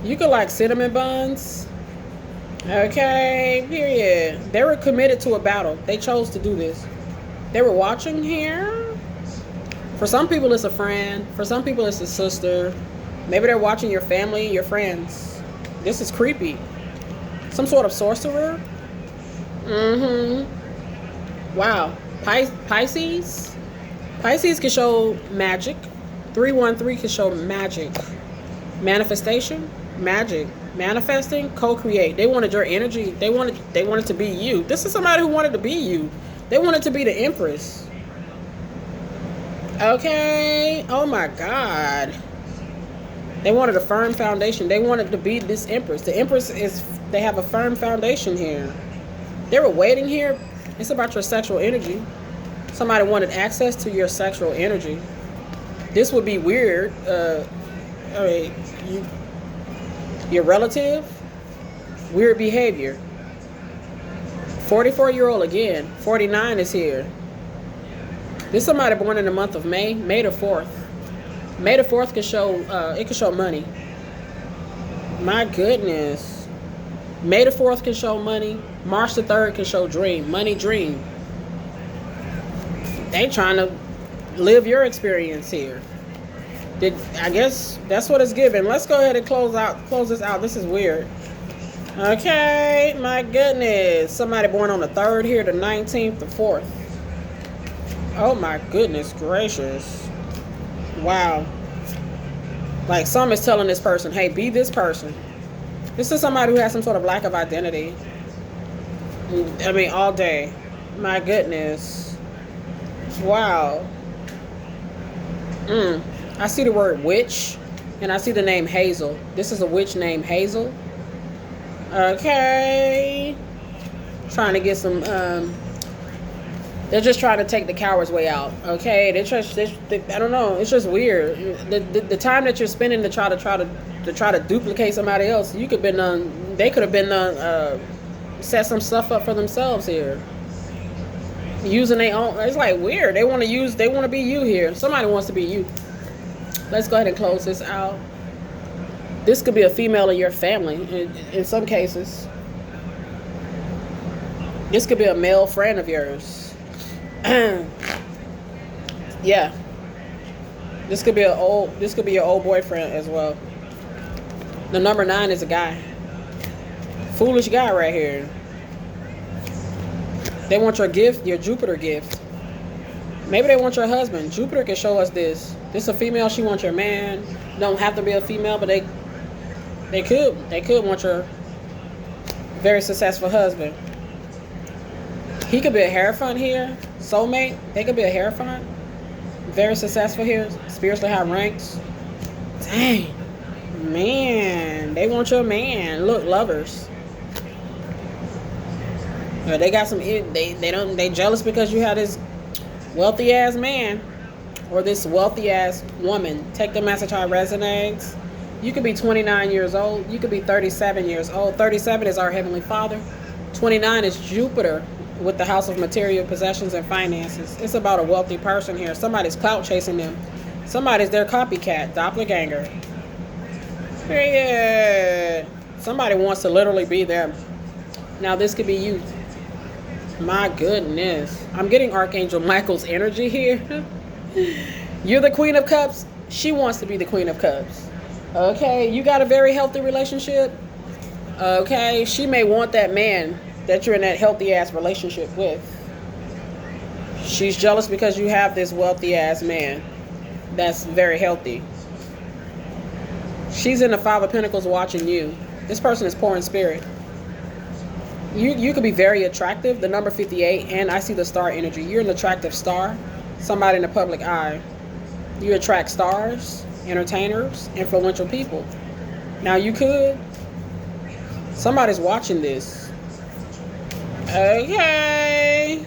Speaker 1: You could like cinnamon buns. Okay, period. They were committed to a battle. They chose to do this. They were watching here. For some people, it's a friend. For some people, it's a sister. Maybe they're watching your family, your friends. This is creepy. Some sort of sorcerer. Wow. Pisces. Pisces can show magic. 313 can show magic. Manifestation. Magic. Manifesting. Co-create. They wanted your energy. They wanted to be you. This is somebody who wanted to be you. They wanted to be the Empress. Okay. Oh my God. They wanted a firm foundation. They wanted to be this Empress. The Empress is, they have a firm foundation here. They were waiting here. It's about your sexual energy. Somebody wanted access to your sexual energy. This would be weird. Your relative, weird behavior. 44-year-old again. 49 is here. This is somebody born in the month of May. May the 4th. May the 4th can show, it can show money. My goodness. May the 4th can show money. March the 3rd can show dream. Money dream. They trying to live your experience here. I guess that's what it's given. Let's go ahead and close this out. This is weird. Okay, my goodness. Somebody born on the 3rd here, the 19th, the 4th. Oh my goodness gracious. Wow. Like some is telling this person, hey, be this person. This is somebody who has some sort of lack of identity. I mean, all day. My goodness. Wow. I see the word witch, and I see the name Hazel. This is a witch named Hazel. Okay. Trying to get some, they're just trying to take the coward's way out. Okay, I don't know. It's just weird. The time that you're spending to try to duplicate somebody else, you could have been done. They could have been done. Set some stuff up for themselves here. Using their own. It's like weird. They want to be you here. Somebody wants to be you. Let's go ahead and close this out. This could be a female in your family. In some cases, this could be a male friend of yours. Yeah. This could be your old boyfriend as well. The number 9 is a guy. Foolish guy right here. They want your gift, your Jupiter gift. Maybe they want your husband. Jupiter can show us this. This is a female, she wants your man. Don't have to be a female, but they could want your very successful husband. He could be a Hierophant here. Soulmate. They could be a Hierophant. Very successful here. Spiritually high ranks. Dang. Man. They want your man. Look, lovers. They got some. They jealous because you have this wealthy ass man or this wealthy ass woman. Take the message how it resonates. You could be 29 years old. You could be 37 years old. 37 is our Heavenly Father. 29 is Jupiter with the house of material possessions and finances. It's about a wealthy person here. Somebody's clout chasing them. Somebody's their copycat, doppelganger. Period. Somebody wants to literally be them. Now this could be you. My goodness. I'm getting Archangel Michael's energy here. You're the Queen of Cups. She wants to be the Queen of Cups. Okay, you got a very healthy relationship. Okay, she may want that man that you're in that healthy ass relationship with. She's jealous because you have this wealthy ass man that's very healthy. She's in the 5 of Pentacles watching you. This person is poor in spirit. You could be very attractive, the number 58, and I see the star energy. You're an attractive star, somebody in the public eye. You attract stars, entertainers, influential people. Now you could. Somebody's watching this. Okay.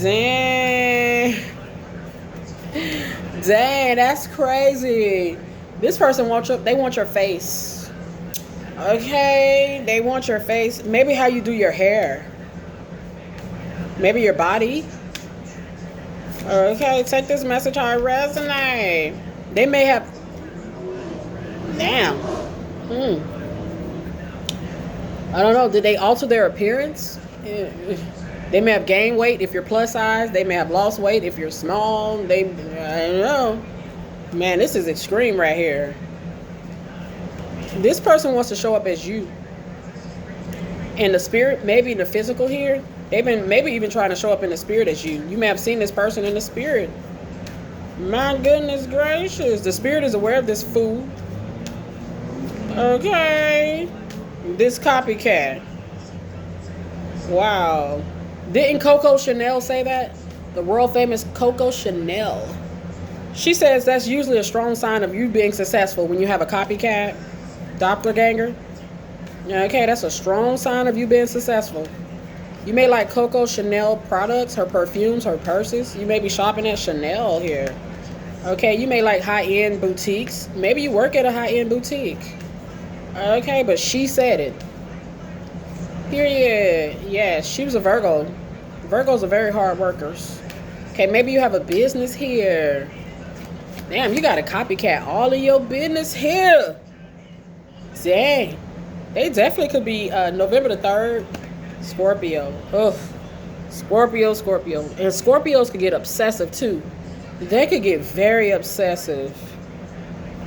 Speaker 1: Dang. Dang, that's crazy. This person wants they want your face. Okay, they want your face. Maybe how you do your hair. Maybe your body. Okay, take this message how it resonates. They may have... Damn. I don't know. Did they alter their appearance? They may have gained weight if you're plus size. They may have lost weight if you're small. I don't know. Man, this is extreme right here. This person wants to show up as you. In the spirit, maybe in the physical here. They've been maybe even trying to show up in the spirit as you. You may have seen this person in the spirit. My goodness gracious. The spirit is aware of this fool. Okay. This copycat. Wow. Didn't Coco Chanel say that? The world famous Coco Chanel. She says that's usually a strong sign of you being successful when you have a copycat. Doppelganger. Okay, that's a strong sign of you being successful. You may like Coco Chanel products, her perfumes, her purses. You may be shopping at Chanel here. Okay, you may like high-end boutiques. Maybe you work at a high-end boutique. Okay, but she said it. Period. Yes, she was a Virgo. Virgos are very hard workers. Okay, maybe you have a business here. Damn, you got a copycat all of your business here. Dang. They definitely could be November the 3rd. Scorpio. Ugh. Scorpio. And Scorpios could get obsessive too. They could get very obsessive.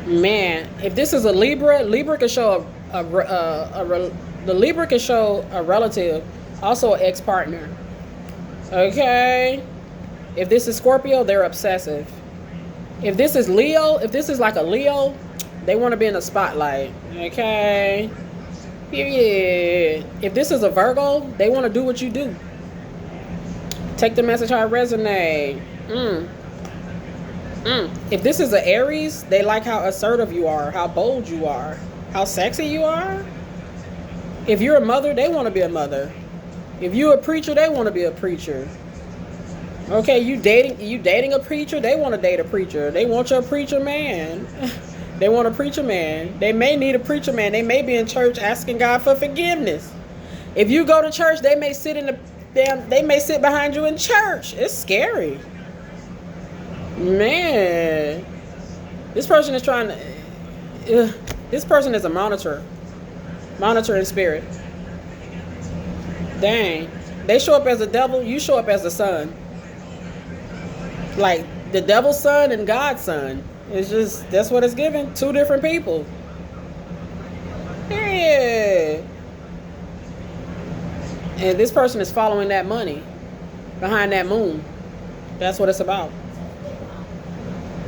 Speaker 1: Man, if this is a Libra, Libra can show the Libra can show a relative, also an ex-partner. Okay. If this is Scorpio, they're obsessive. If this is Leo, if this is like a Leo, they want to be in the spotlight. Okay. Period. If this is a Virgo, they want to do what you do. Take the message how it resonate. If this is an Aries, they like how assertive you are, how bold you are, how sexy you are. If you're a mother, they want to be a mother. If you're a preacher, they want to be a preacher. Okay, you dating a preacher, they want to date a preacher. They want your preacher man. They want a preacher man. They may need a preacher man. They may be in church asking God for forgiveness. If you go to church, they may sit behind you in church. It's scary. Man. This person is trying to this person is a monitor. Monitor in spirit. Dang. They show up as the devil, you show up as the son. Like the devil's son and God's son. It's just, that's what it's given. Two different people. Period. And this person is following that money behind that moon. That's what it's about.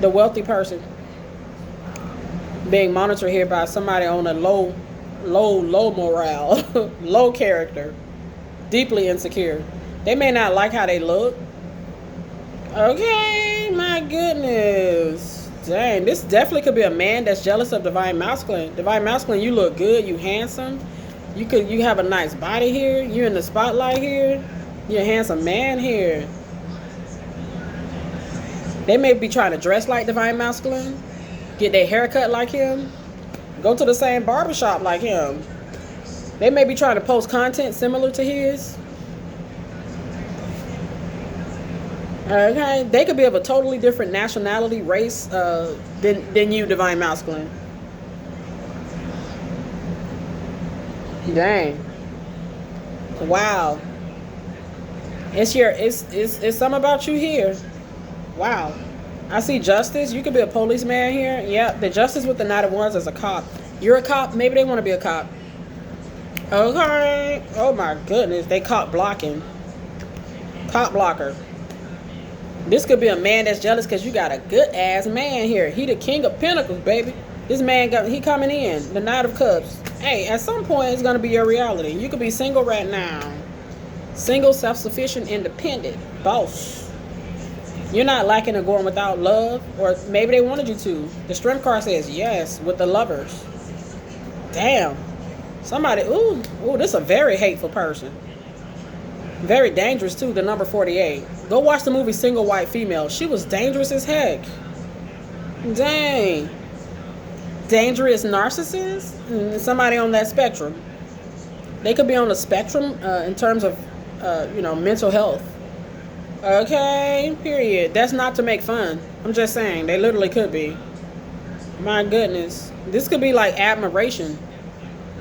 Speaker 1: The wealthy person being monitored here by somebody on a low morale, low character, deeply insecure. They may not like how they look. Okay, my goodness. Dang, this definitely could be a man that's jealous of divine masculine. Divine masculine, you look good, you handsome. You have a nice body here. You're in the spotlight here. You're a handsome man here. They may be trying to dress like divine masculine, get their hair cut like him, go to the same barbershop like him. They may be trying to post content similar to his. Okay, they could be of a totally different nationality, race than you, divine masculine. Dang. Wow. It's something about you here. Wow. I see justice. You could be a policeman here. Yeah, the justice with the Knight of Wands is a cop. You're a cop. Maybe they want to be a cop. Okay. Oh my goodness. They cop blocking. Cop blocker. This could be a man that's jealous because you got a good ass man here. He the king of pentacles, baby. This man he coming in. The Knight of Cups. Hey, at some point it's gonna be your reality. You could be single right now. Single, self-sufficient, independent, boss. You're not lacking or going without love, or maybe they wanted you to. The Strength card says yes with the Lovers. Damn. Somebody, ooh, this is a very hateful person. Very dangerous too, the number 48. Go watch the movie Single White Female. She was dangerous as heck. Dang. Dangerous narcissist? Somebody on that spectrum. They could be on the spectrum in terms of, mental health. Okay, period. That's not to make fun. I'm just saying, they literally could be. My goodness. This could be like admiration.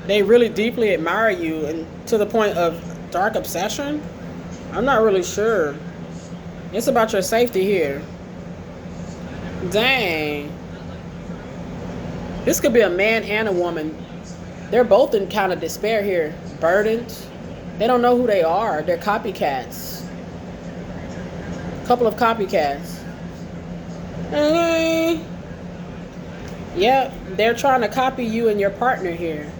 Speaker 1: They really deeply admire you, and to the point of dark obsession? I'm not really sure. It's about your safety here. Dang. This could be a man and a woman. They're both in kind of despair here. Burdened. They don't know who they are. They're copycats. A couple of copycats. Okay. Yep, they're trying to copy you and your partner here.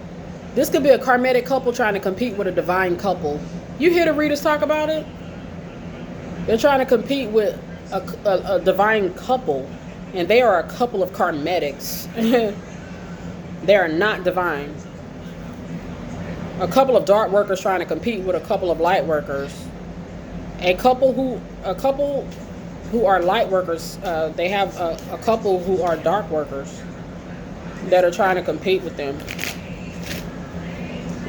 Speaker 1: This could be a karmic couple trying to compete with a divine couple. You hear the readers talk about it? They're trying to compete with a divine couple, and they are a couple of karmetics. They are not divine. A couple of dark workers trying to compete with a couple of light workers. A couple who are light workers, they have a couple who are dark workers that are trying to compete with them.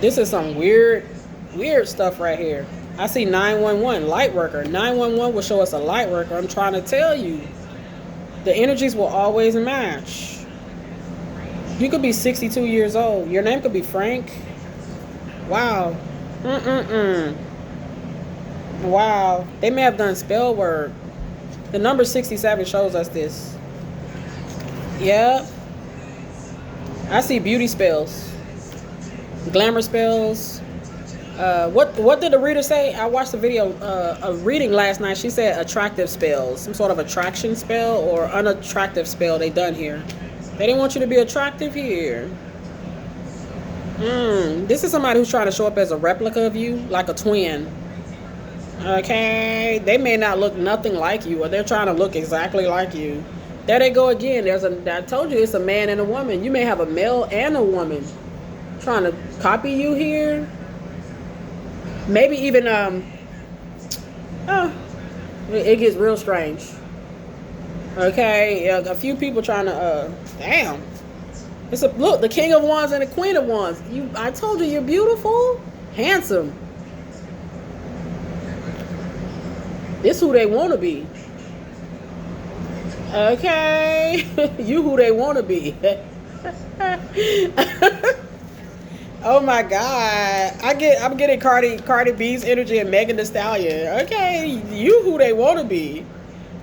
Speaker 1: This is some weird stuff right here. I see 911, light worker. 911 will show us a light worker. I'm trying to tell you. The energies will always match. You could be 62 years old. Your name could be Frank. Wow. Wow. They may have done spell work. The number 67 shows us this. Yep. I see beauty spells. Glamour spells. What did the reader say? I watched a video, a reading last night. She said attractive spells. Some sort of attraction spell or unattractive spell they done here. They didn't want you to be attractive here. This is somebody who's trying to show up as a replica of you, like a twin. Okay, they may not look nothing like you, or they're trying to look exactly like you. There they go again. I told you it's a man and a woman. You may have a male and a woman trying to copy you here. Maybe even it gets real strange. Okay, a few people trying to damn. Look, the King of Wands and the Queen of Wands. I told you, you're beautiful, handsome. This who they want to be. Okay, you who they want to be. Oh my God, I'm getting Cardi B's energy and Megan Thee Stallion. Okay, you who they want to be.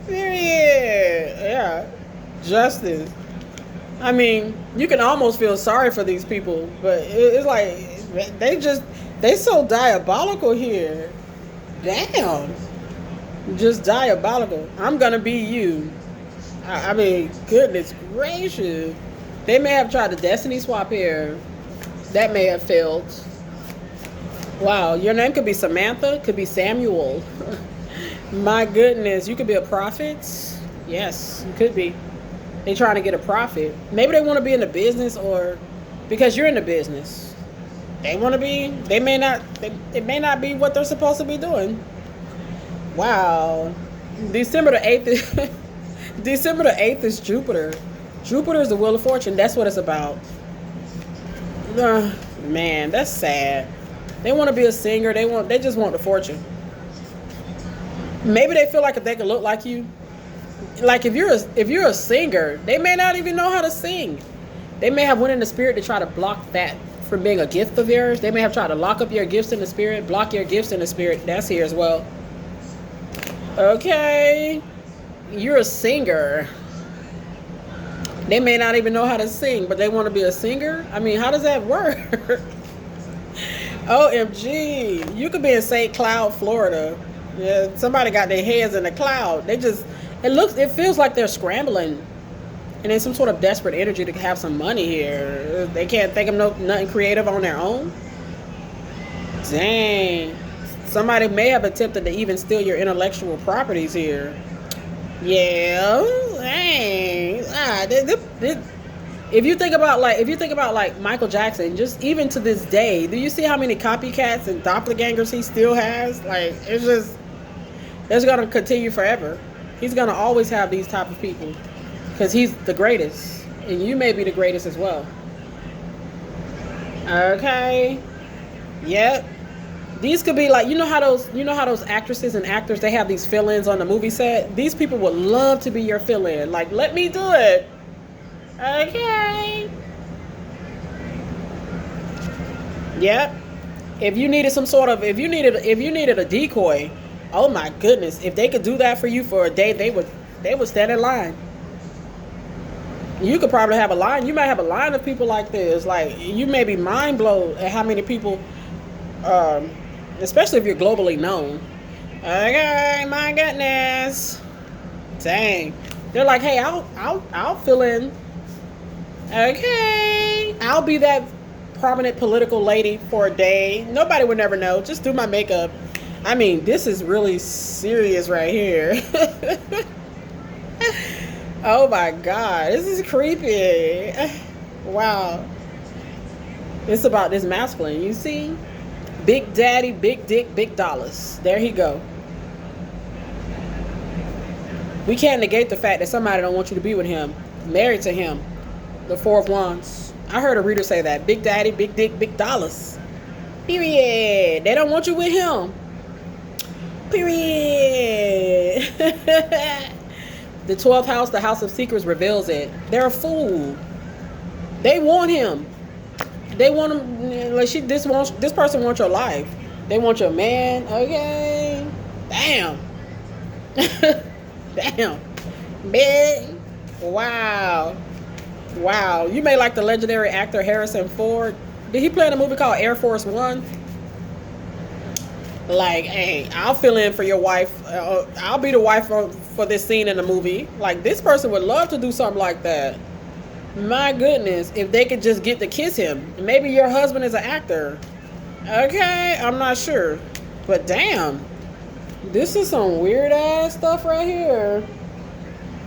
Speaker 1: Period. Yeah, justice. I mean, you can almost feel sorry for these people, but it's like they so diabolical here. Damn. Just diabolical. I'm gonna be you. I mean, goodness gracious. They may have tried to destiny swap here. That may have failed. Wow, your name could be Samantha, could be Samuel. My goodness, you could be a prophet. Yes, you could be. They trying to get a profit. Maybe they want to be in the business, or because you're in the business, they want to be. They may not. It may not be what they're supposed to be doing. Wow, December the 8th. December the 8th is Jupiter. Jupiter is the wheel of fortune. That's what it's about. Man, that's sad. They want to be a singer. They just want the fortune. Maybe they feel like if they could look like you. Like if you're a singer, they may not even know how to sing. They may have went in the spirit to try to block that from being a gift of yours. They may have tried to lock up your gifts in the spirit, block your gifts in the spirit. That's here as well. Okay, you're a singer. They may not even know how to sing, but they want to be a singer. I mean, how does that work? OMG, you could be in St. Cloud, Florida. Yeah, somebody got their heads in the cloud. It feels like they're scrambling and in some sort of desperate energy to have some money here. They can't think of nothing creative on their own. Dang. Somebody may have attempted to even steal your intellectual properties here. Yeah. Dang. If you think about like Michael Jackson, just even to this day, do you see how many copycats and doppelgangers he still has? Like, it's gonna continue forever. He's gonna always have these type of people because he's the greatest, and you may be the greatest as well. Okay. Yep. These could be like, you know how those actresses and actors, they have these fill-ins on the movie set. These people would love to be your fill-in. Like, let me do it. Okay. Yep. If you needed a decoy, oh my goodness, if they could do that for you for a day, they would stand in line. You could probably have a line. You might have a line of people like this. Like, you may be mind blown at how many people, especially if you're globally known. Okay, my goodness. Dang. They're like, hey, I'll fill in. Okay. I'll be that prominent political lady for a day. Nobody would never know. Just do my makeup. I mean, this is really serious right here. Oh my God. This is creepy. Wow. It's about this masculine. You see? Big daddy, big dick, big dollars. There he go. We can't negate the fact that somebody don't want you to be with him. Married to him. The Four of Wands. I heard a reader say that. Big daddy, big dick, big dollars. Period. They don't want you with him. Period. The 12th house, the house of secrets, reveals it. They're a fool. They want him. They want him. Like this person wants your life. They want your man. Okay. Damn. Damn. Big. Wow. Wow. You may like the legendary actor Harrison Ford. Did he play in a movie called Air Force One? Like, hey, I'll fill in for your wife. I'll be the wife for this scene in the movie. Like, this person would love to do something like that. My goodness, if they could just get to kiss him. Maybe your husband is an actor. Okay, I'm not sure. But damn, this is some weird ass stuff right here.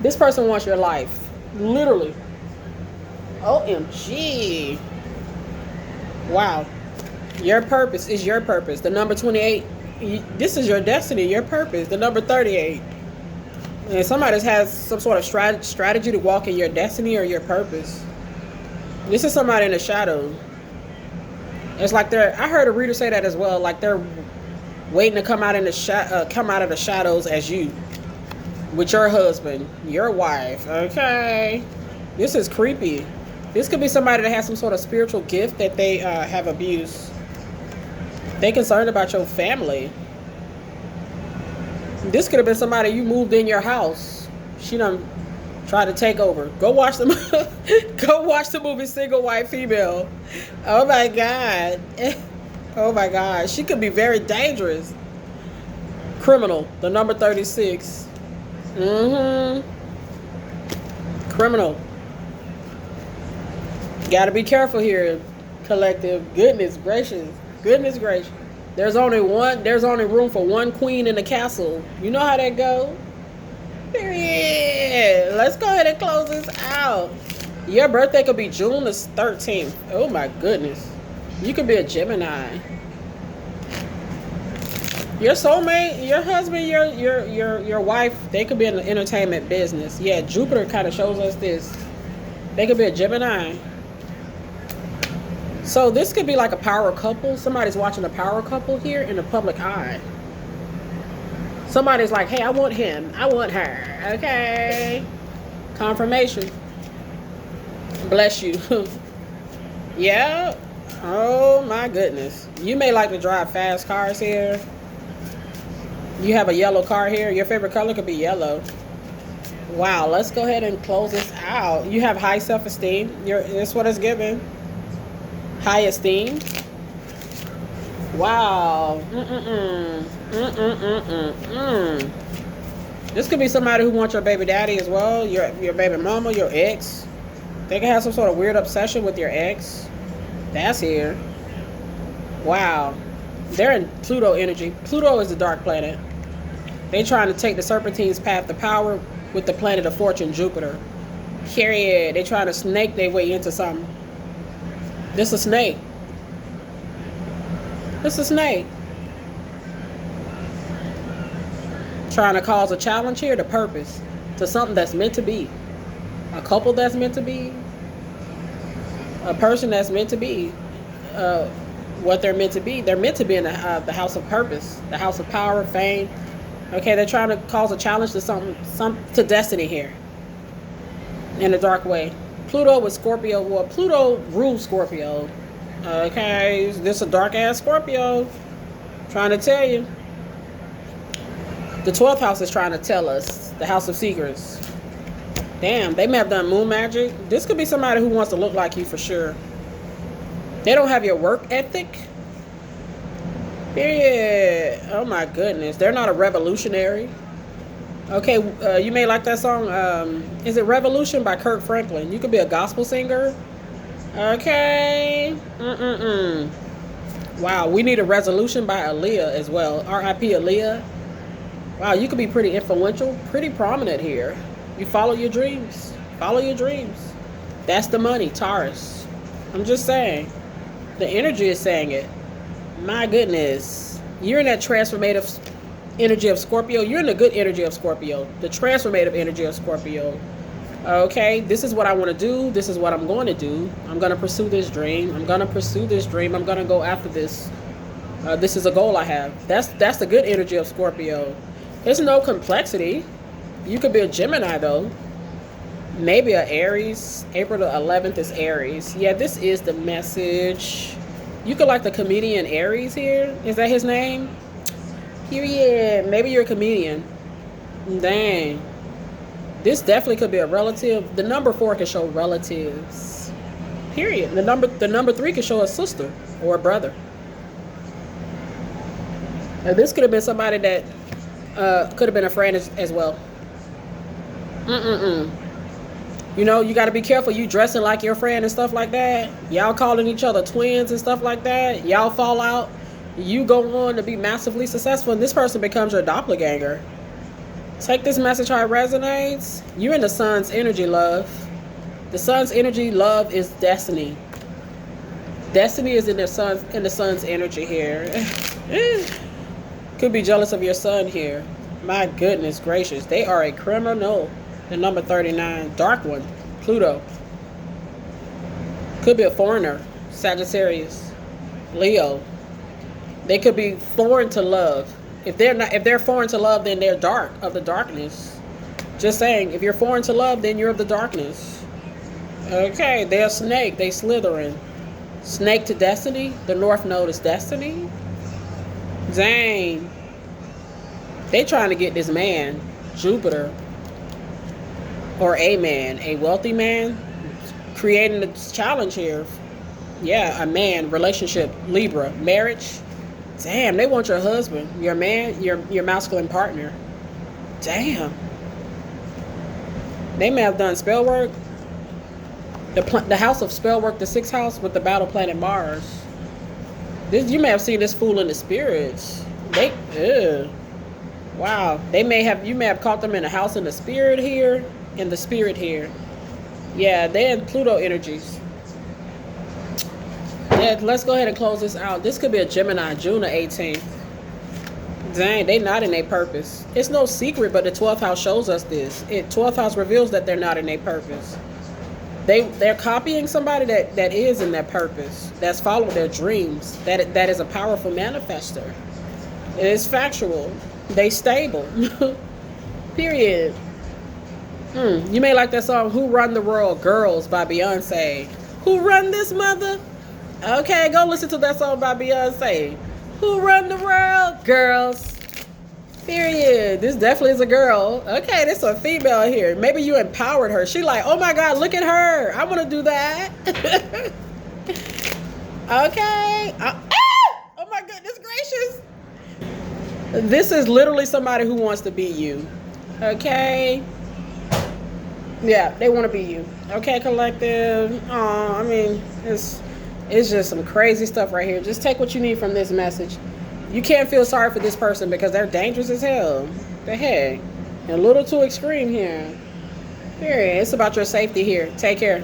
Speaker 1: This person wants your life. Literally. OMG. Wow. Your purpose is your purpose. The number 28, this is your destiny, your purpose. The number 38. And somebody has some sort of strategy to walk in your destiny or your purpose. This is somebody in the shadow. It's like I heard a reader say that as well. Like they're waiting to come out in the come out of the shadows as you, with your husband, your wife. Okay, this is creepy. This could be somebody that has some sort of spiritual gift that they have abused. They concerned about your family. This could have been somebody you moved in your house. She done tried to take over. Go watch the movie Single White Female. Oh my God. Oh my God. She could be very dangerous. Criminal. The number 36. Criminal. Gotta be careful here, collective. Goodness gracious. Goodness gracious. There's only room for one queen in the castle. You know how that goes? Period. Let's go ahead and close this out. Your birthday could be June the 13th. Oh my goodness. You could be a Gemini. Your soulmate, your husband, your wife, they could be in the entertainment business. Yeah, Jupiter kind of shows us this. They could be a Gemini. So this could be like a power couple. Somebody's watching a power couple here in the public eye. Somebody's like, hey, I want him. I want her. Okay. Confirmation. Bless you. Yeah. Oh my goodness. You may like to drive fast cars here. You have a yellow car here. Your favorite color could be yellow. Wow. Let's go ahead and close this out. You have high self-esteem. That's what it's given. High esteem. Wow. This could be somebody who wants your baby daddy as well. Your baby mama, your ex. They can have some sort of weird obsession with your ex. That's here. Wow. They're in Pluto energy. Pluto is the dark planet. They trying to take the Serpentine's path to power with the planet of fortune, Jupiter. Period. They trying to snake their way into something. This is a snake. This is a snake. Trying to cause a challenge here to purpose. To something that's meant to be. A couple that's meant to be. A person that's meant to be. What they're meant to be. They're meant to be in the house of purpose. The house of power, fame. Okay, they're trying to cause a challenge to to destiny here. In a dark way. Pluto with Scorpio. Well, Pluto rules Scorpio. Okay, this is a dark ass Scorpio. Trying to tell you. The 12th house is trying to tell us. The house of secrets. Damn, they may have done moon magic. This could be somebody who wants to look like you for sure. They don't have your work ethic. Period. Oh my goodness. They're not a revolutionary. Okay, you may like that song. Is it Revolution by Kirk Franklin? You could be a gospel singer. Okay. Wow, we need a resolution by Aaliyah as well. R.I.P. Aaliyah. Wow, you could be pretty influential, pretty prominent here. You follow your dreams. Follow your dreams. That's the money, Taurus. I'm just saying. The energy is saying it. My goodness. You're in that transformative energy of Scorpio. You're in the good energy of Scorpio. The transformative energy of Scorpio. Okay, this is what I want to do. This is what I'm going to do. I'm going to pursue this dream. I'm going to pursue this dream. I'm going to go after this. This is a goal I have. That's the good energy of Scorpio. There's no complexity. You could be a Gemini though. Maybe an Aries. April the 11th is Aries. Yeah, this is the message. You could like the comedian Aries here. Is that his name? Period. Maybe you're a comedian. Dang. This definitely could be a relative. The number 4 can show relatives. Period. The number 3 can show a sister or a brother. Now, this could have been somebody that could have been a friend as well. You know, you got to be careful. You dressing like your friend and stuff like that. Y'all calling each other twins and stuff like that. Y'all fall out. You go on to be massively successful, and this person becomes your doppelganger. Take this message how it resonates. You're in the sun's energy, love. The sun's energy, love, is destiny. Destiny is in the sun's energy here. Could be jealous of your son here. My goodness gracious. They are a criminal. The number 39. Dark one. Pluto. Could be a foreigner. Sagittarius. Leo. They could be foreign to love. If they're foreign to love, then they're dark, of the darkness. Just saying, if you're foreign to love, then you're of the darkness. Okay, they're a snake. They Slytherin. Snake to destiny. The North Node is destiny. Dang. They trying to get this man, Jupiter, or a man, a wealthy man, creating a challenge here. Yeah, a man, relationship, Libra, marriage. Damn, they want your husband, your man, your masculine partner. Damn. They may have done spell work. The house of spell work, the 6th house with the battle planet Mars. You may have seen this fool in the spirits. Wow. You may have caught them in a house in the spirit here. Yeah, they're in Pluto energies. Yeah, let's go ahead and close this out. This could be a Gemini, June the 18th. Dang, they not in their purpose. It's no secret, but the 12th house shows us this. 12th house reveals that they're not in their purpose. They're copying somebody that is in their purpose, that's followed their dreams, that is a powerful manifester. It is factual. They stable. Period. You may like that song, Who Run the World, Girls by Beyonce. Who run this mother? Okay, go listen to that song by Beyonce. Who run the world? Girls. Period. This definitely is a girl. Okay, this is a female here. Maybe you empowered her. She like, oh my God, look at her. I want to do that. Okay. Oh my goodness gracious. This is literally somebody who wants to be you. Okay. Yeah, they want to be you. Okay, collective. I mean, it's just some crazy stuff right here. Just take what you need from this message. You can't feel sorry for this person because they're dangerous as hell. The heck? A little too extreme here. Period. It's about your safety here. Take care.